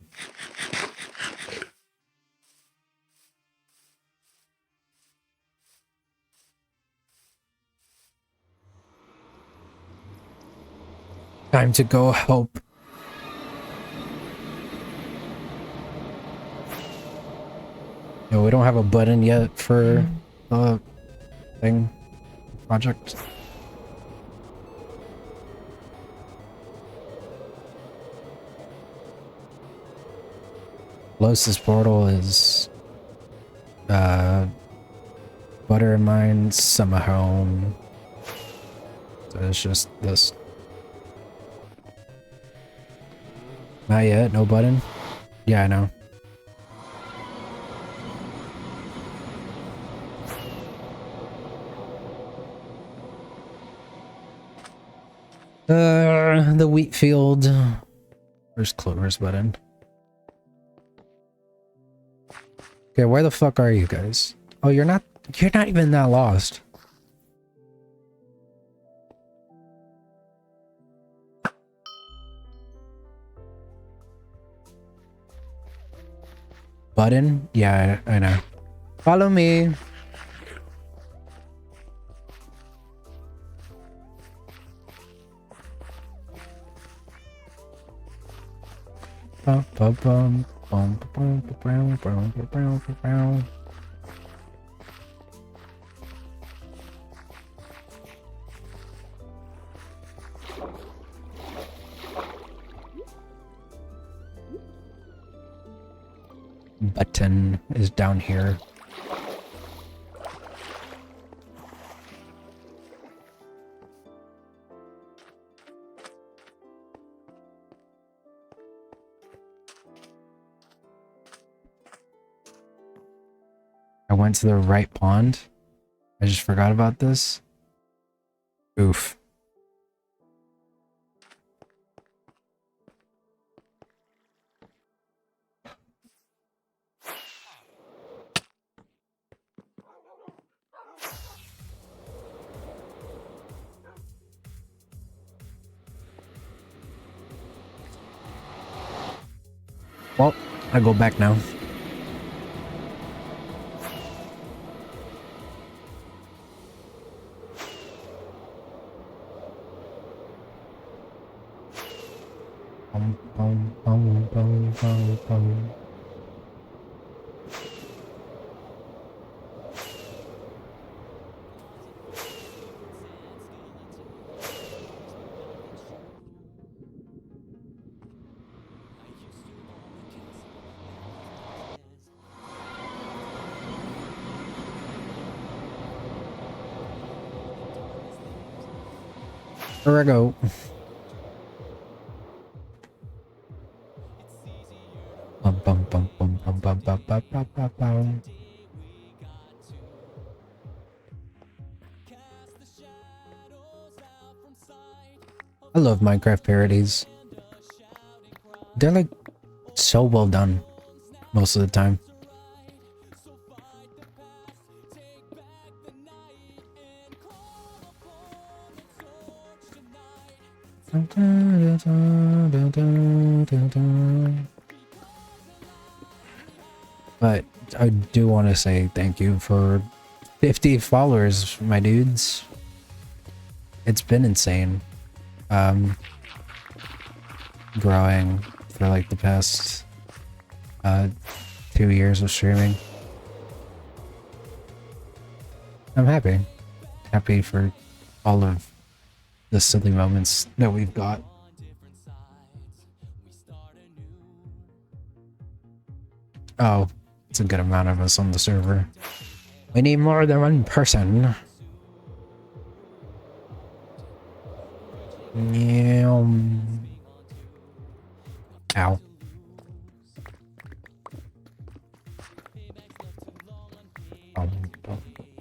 Time to go help. No, we don't have a button yet for the thing project. Closest portal is Butter and Mine, Summer Home. So it's just this. Not yet, no button. Yeah, I know. The wheat field. Where's Clover's button? Okay, where the fuck are you guys? Oh, you're not even that lost. Button? Yeah, I know. Follow me. Bum, bum, bum, bum, bum, bum, bum, bum, bum, bum. Button is down here. I went to the right pond. I just forgot about this. Oof. Well, I go back now. Bum, bum, bum, bum, bum, bum. There I go. Bum, bum, bum, bum, bum, bum, bum, bum, bum, bum, bum. I love Minecraft parodies. They're like so well done most of the time. But I do want to say thank you for 50 followers, my dudes. It's been insane. Growing for like the past 2 years of streaming. I'm happy. Happy for all of the silly moments that we've got. Oh, it's a good amount of us on the server. We need more than one person.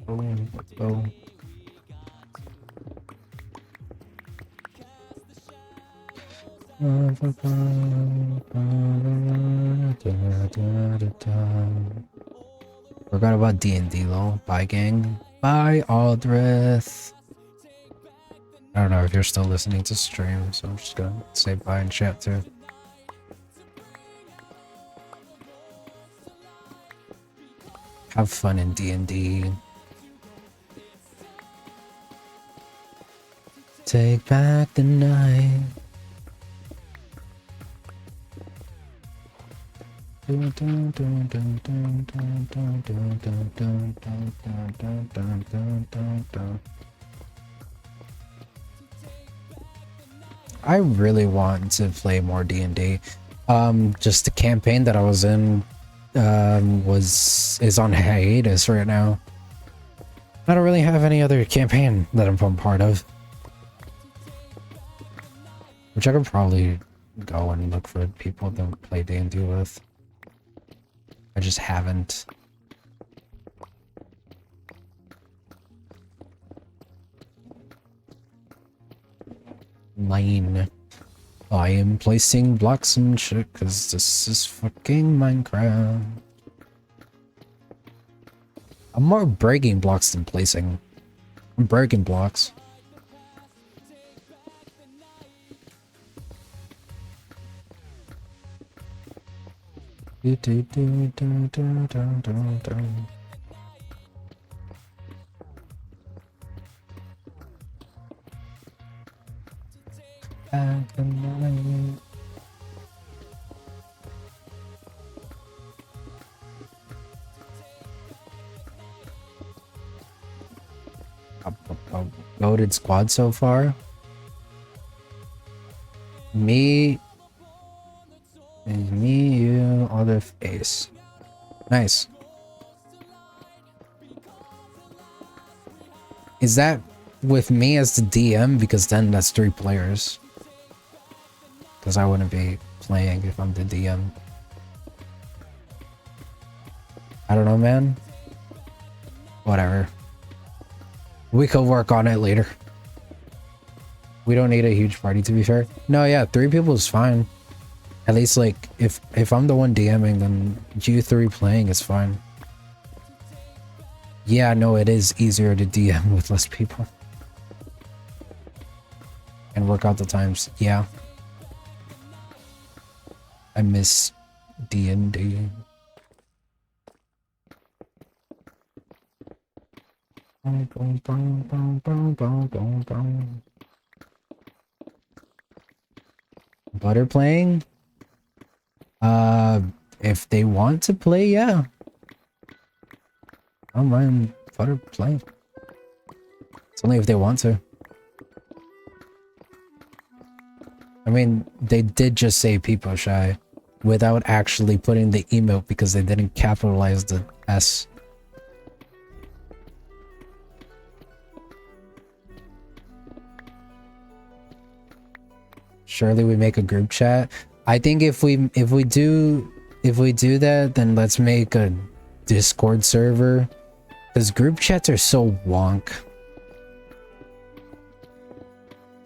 Let's go. Forgot about D&D lol. Bye gang. Bye Aldrith. I don't know if you're still listening to stream, so I'm just gonna say bye in chat too. Have fun in D&D. Take back the night. I really want to play more D&D. Just the campaign that I was in is on hiatus right now. I don't really have any other campaign that I'm part of. Which I could probably go and look for people to play D&D with. I just haven't. Mine. I am placing blocks and shit because this is fucking Minecraft. I'm more breaking blocks than placing. I'm breaking blocks. Voted squad so far. Me, you, Olive, Ace. Nice. Is that with me as the DM? Because then that's 3 players. Because I wouldn't be playing if I'm the DM. I don't know, man. Whatever. We could work on it later. We don't need a huge party, to be fair. No, yeah, 3 people is fine. At least, like, if I'm the one DMing, then you 3 playing is fine. Yeah, no, it is easier to DM with less people. And work out the times. Yeah. I miss D&D. Butter playing? If they want to play, yeah. I don't mind Butter playing. It's only if they want to. I mean, they did just say people shy without actually putting the emote because they didn't capitalize the S. Surely we make a group chat. I think if we do that, then let's make a Discord server. Because group chats are so wonk.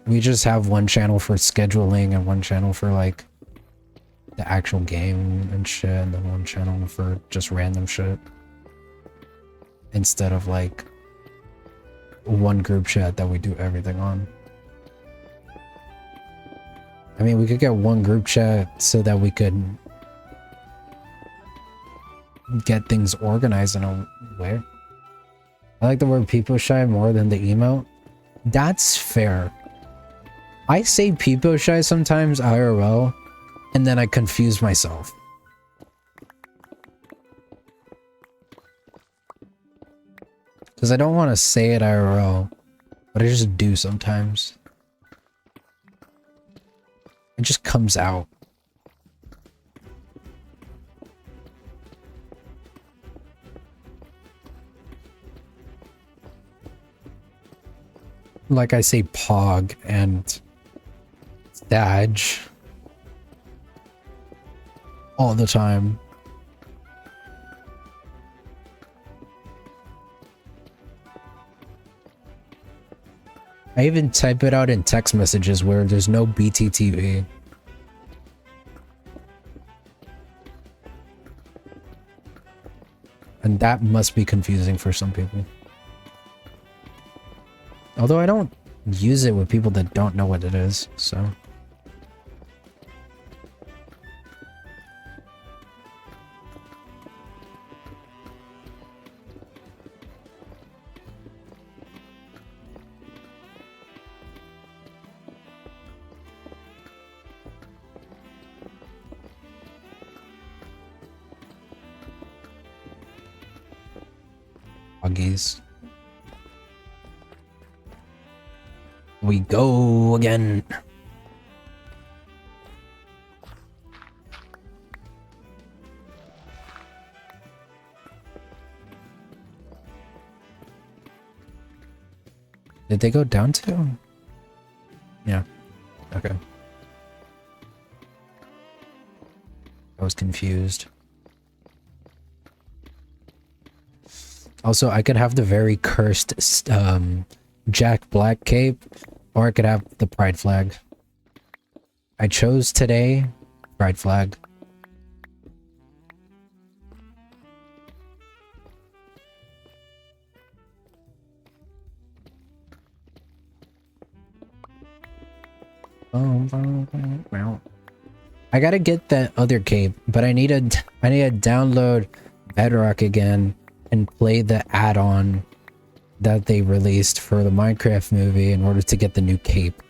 We just have one channel for scheduling and one channel for like the actual game and shit, and then one channel for just random shit. Instead of like one group chat that we do everything on. I mean, we could get one group chat so that we could get things organized in a way. I like the word people shy more than the emote. That's fair. I say people shy sometimes IRL, and then I confuse myself. Because I don't want to say it IRL, but I just do sometimes. It just comes out. Like I say Pog and Dodge all the time. I even type it out in text messages where there's no BTTV. And that must be confusing for some people. Although I don't use it with people that don't know what it is, so. Huggies. We go again. Did they go down to? Yeah. Okay. I was confused. Also, I could have the very cursed Jack Black cape, or I could have the pride flag. I chose today pride flag. I gotta get that other cape, but I need to download Bedrock again and play the add-on that they released for the Minecraft movie in order to get the new cape.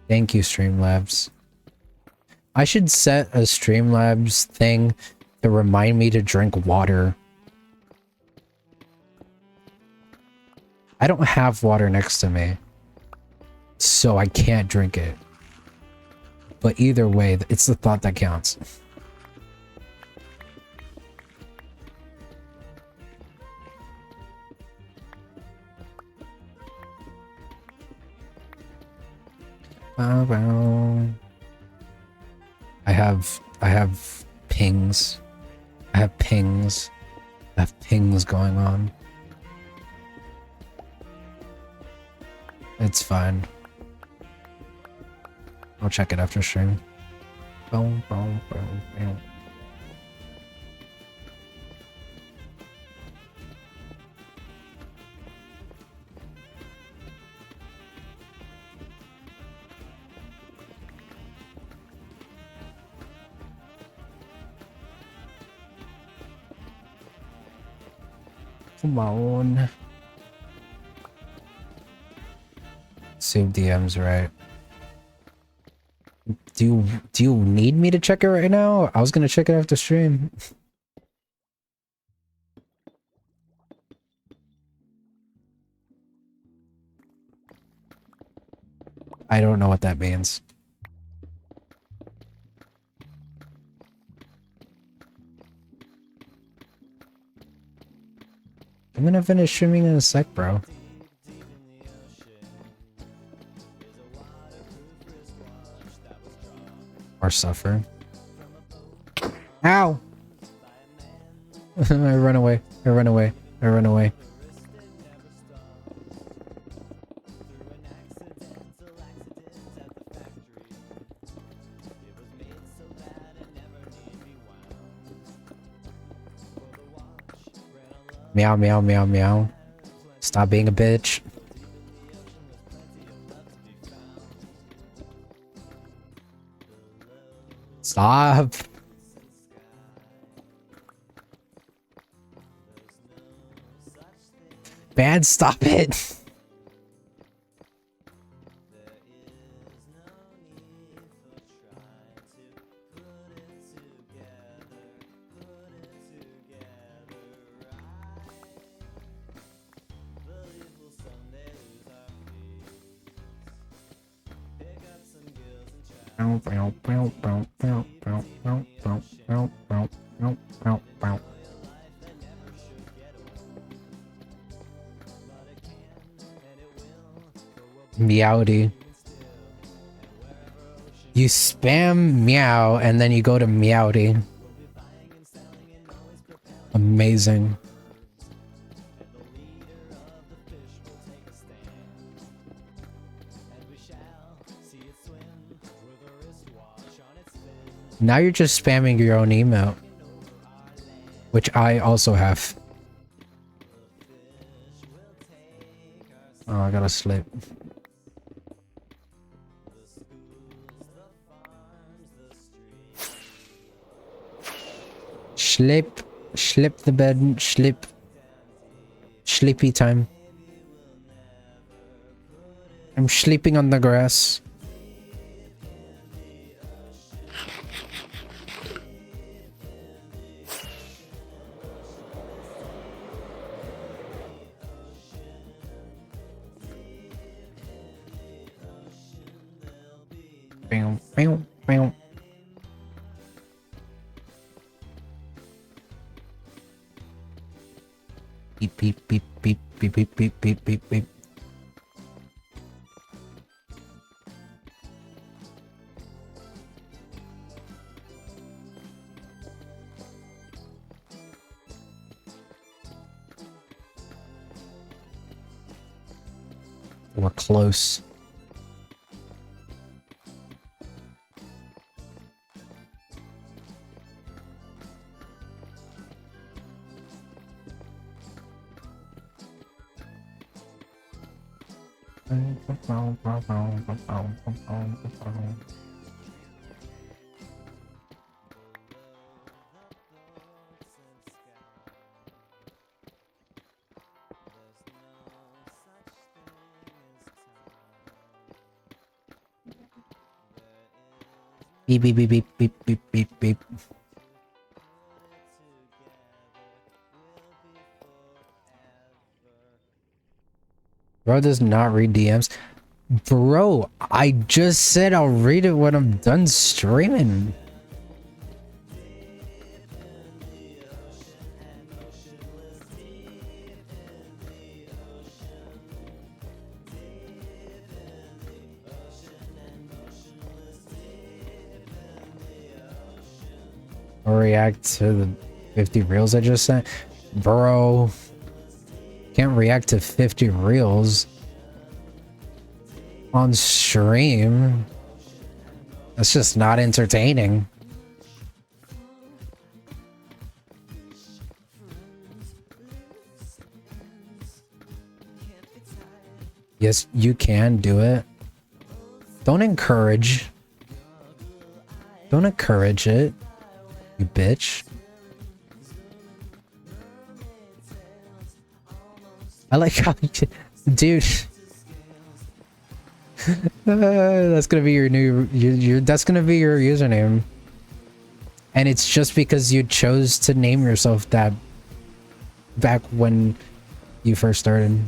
Thank you, Streamlabs. I should set a Streamlabs thing to remind me to drink water. I don't have water next to me, so I can't drink it. But either way, it's the thought that counts. I have pings. I have pings. I have pings going on. It's fine. I'll check it after stream. Boom, boom, boom, boom. Come on. Save DMs, right? Do you need me to check it right now? I was gonna check it after stream. I don't know what that means. I'm gonna finish streaming in a sec, bro. Or suffer. Ow! I run away. I run away. I run away. Meow, meow, meow, meow. Stop being a bitch. Stop. Bad, stop it. Meowdy. You spam meow and then you go to Meowdy. amazing. Now you're just spamming your own email, which I also have. Oh, I gotta sleep. Sleep. Sleep the bed. Sleep. Sleepy time. I'm sleeping on the grass. Bam, bam, bam. Beep, beep, beep, beep, beep, beep, beep, beep, beep, beep. We're close. Beep, beep, beep, beep, beep, beep, beep, beep. Bro does not read DMs. Bro, I just said I'll read it when I'm done streaming. Or react to the 50 reels I just sent. Bro, can't react to 50 reels on stream. That's just not entertaining. Yes, you can do it. Don't encourage. Don't encourage it, you bitch. I like how you, dude. That's gonna be your new. That's gonna be your username, and it's just because you chose to name yourself that back when you first started.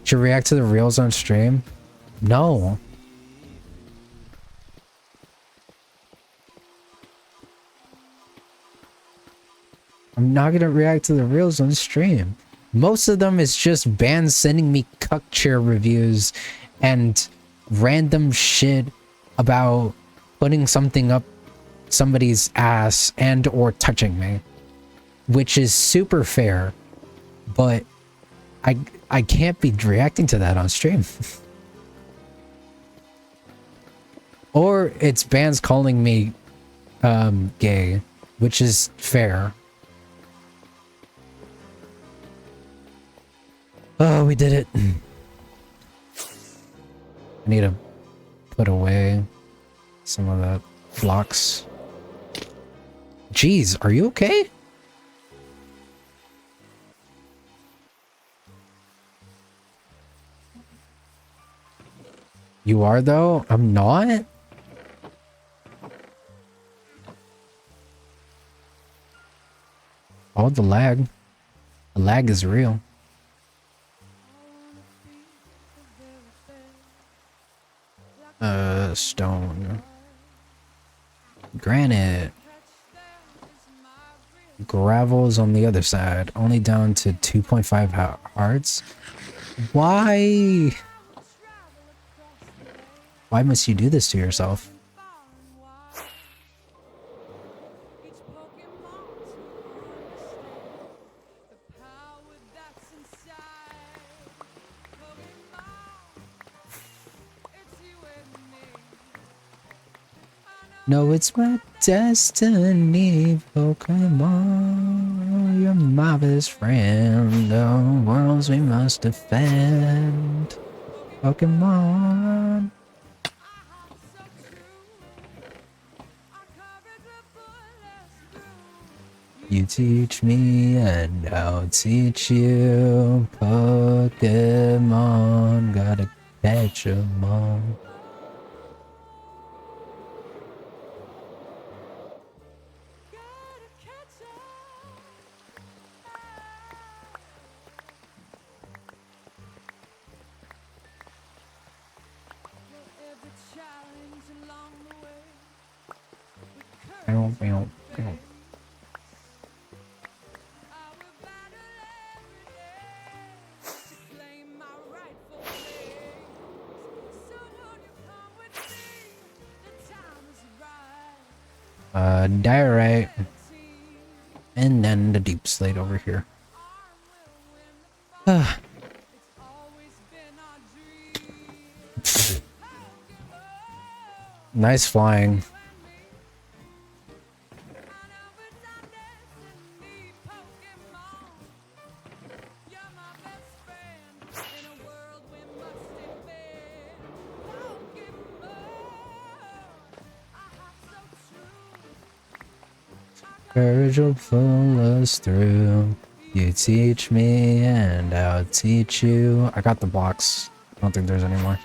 Should react to the reels on stream? No. I'm not gonna react to the reels on stream. Most of them is just bands sending me cuck chair reviews and random shit about putting something up somebody's ass and or touching me, which is super fair, but I can't be reacting to that on stream. Or it's bands calling me gay, which is fair. Oh, we did it. I need to put away some of that blocks. Jeez, are you okay? You are though? I'm not? Oh, the lag. The lag is real. Stone. Granite. Gravel is on the other side. Only down to 2.5 hearts. Why? Why must you do this to yourself? No, it's my destiny, Pokemon. You're my best friend. The worlds we must defend. Pokemon. You teach me and I'll teach you. Pokemon, gotta catch 'em all. Diorite. And then the deep slate over here. Nice flying. Courage will pull us through. You teach me and I'll teach you. I got the box. I don't think there's any more.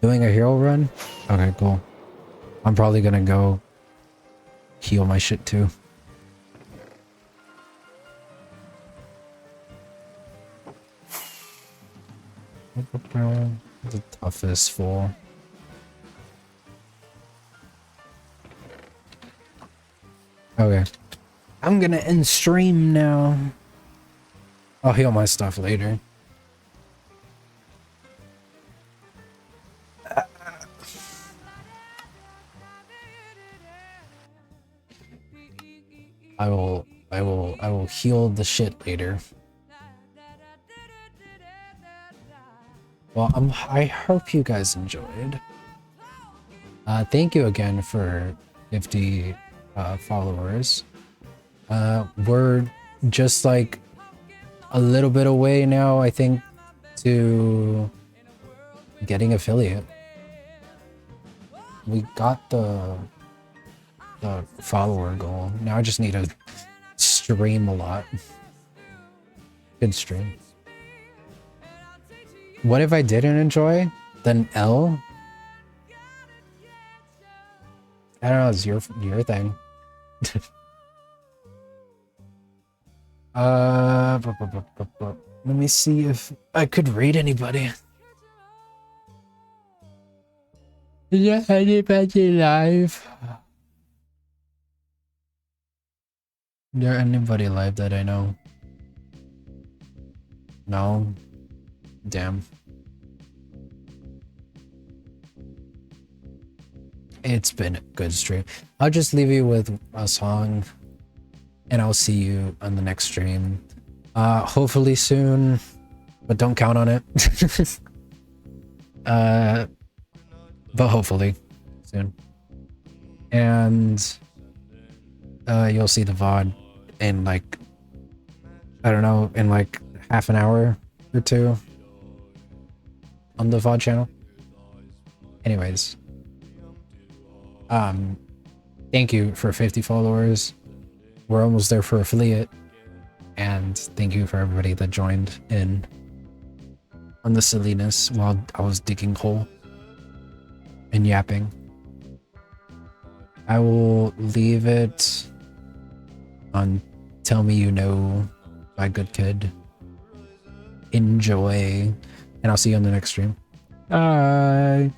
Doing a hero run? Okay, cool. I'm probably gonna go heal my shit too. The toughest full. Okay. I'm gonna end stream now. I'll heal my stuff later. I will heal the shit later. Well, I hope you guys enjoyed. Thank you again for 50 followers. We're just like a little bit away now, I think, to getting affiliate. We got the follower goal. Now I just need to stream a lot. Good stream. What if I didn't enjoy? Then L? I don't know, it's your thing. Let me see if I could rate anybody. Is there anybody live? Is there anybody live that I know? No? Damn. It's been a good stream. I'll just leave you with a song, and I'll see you on the next stream. Hopefully soon, but don't count on it. But hopefully soon. And you'll see the VOD in like, I don't know, in like half an hour or two on the VOD channel. Anyways, thank you for 50 followers. We're almost there for affiliate, and thank you for everybody that joined in on the silliness while I was digging hole and yapping. I will leave it on Tell Me You Know by Good Kid. Enjoy, and I'll see you on the next stream. Bye.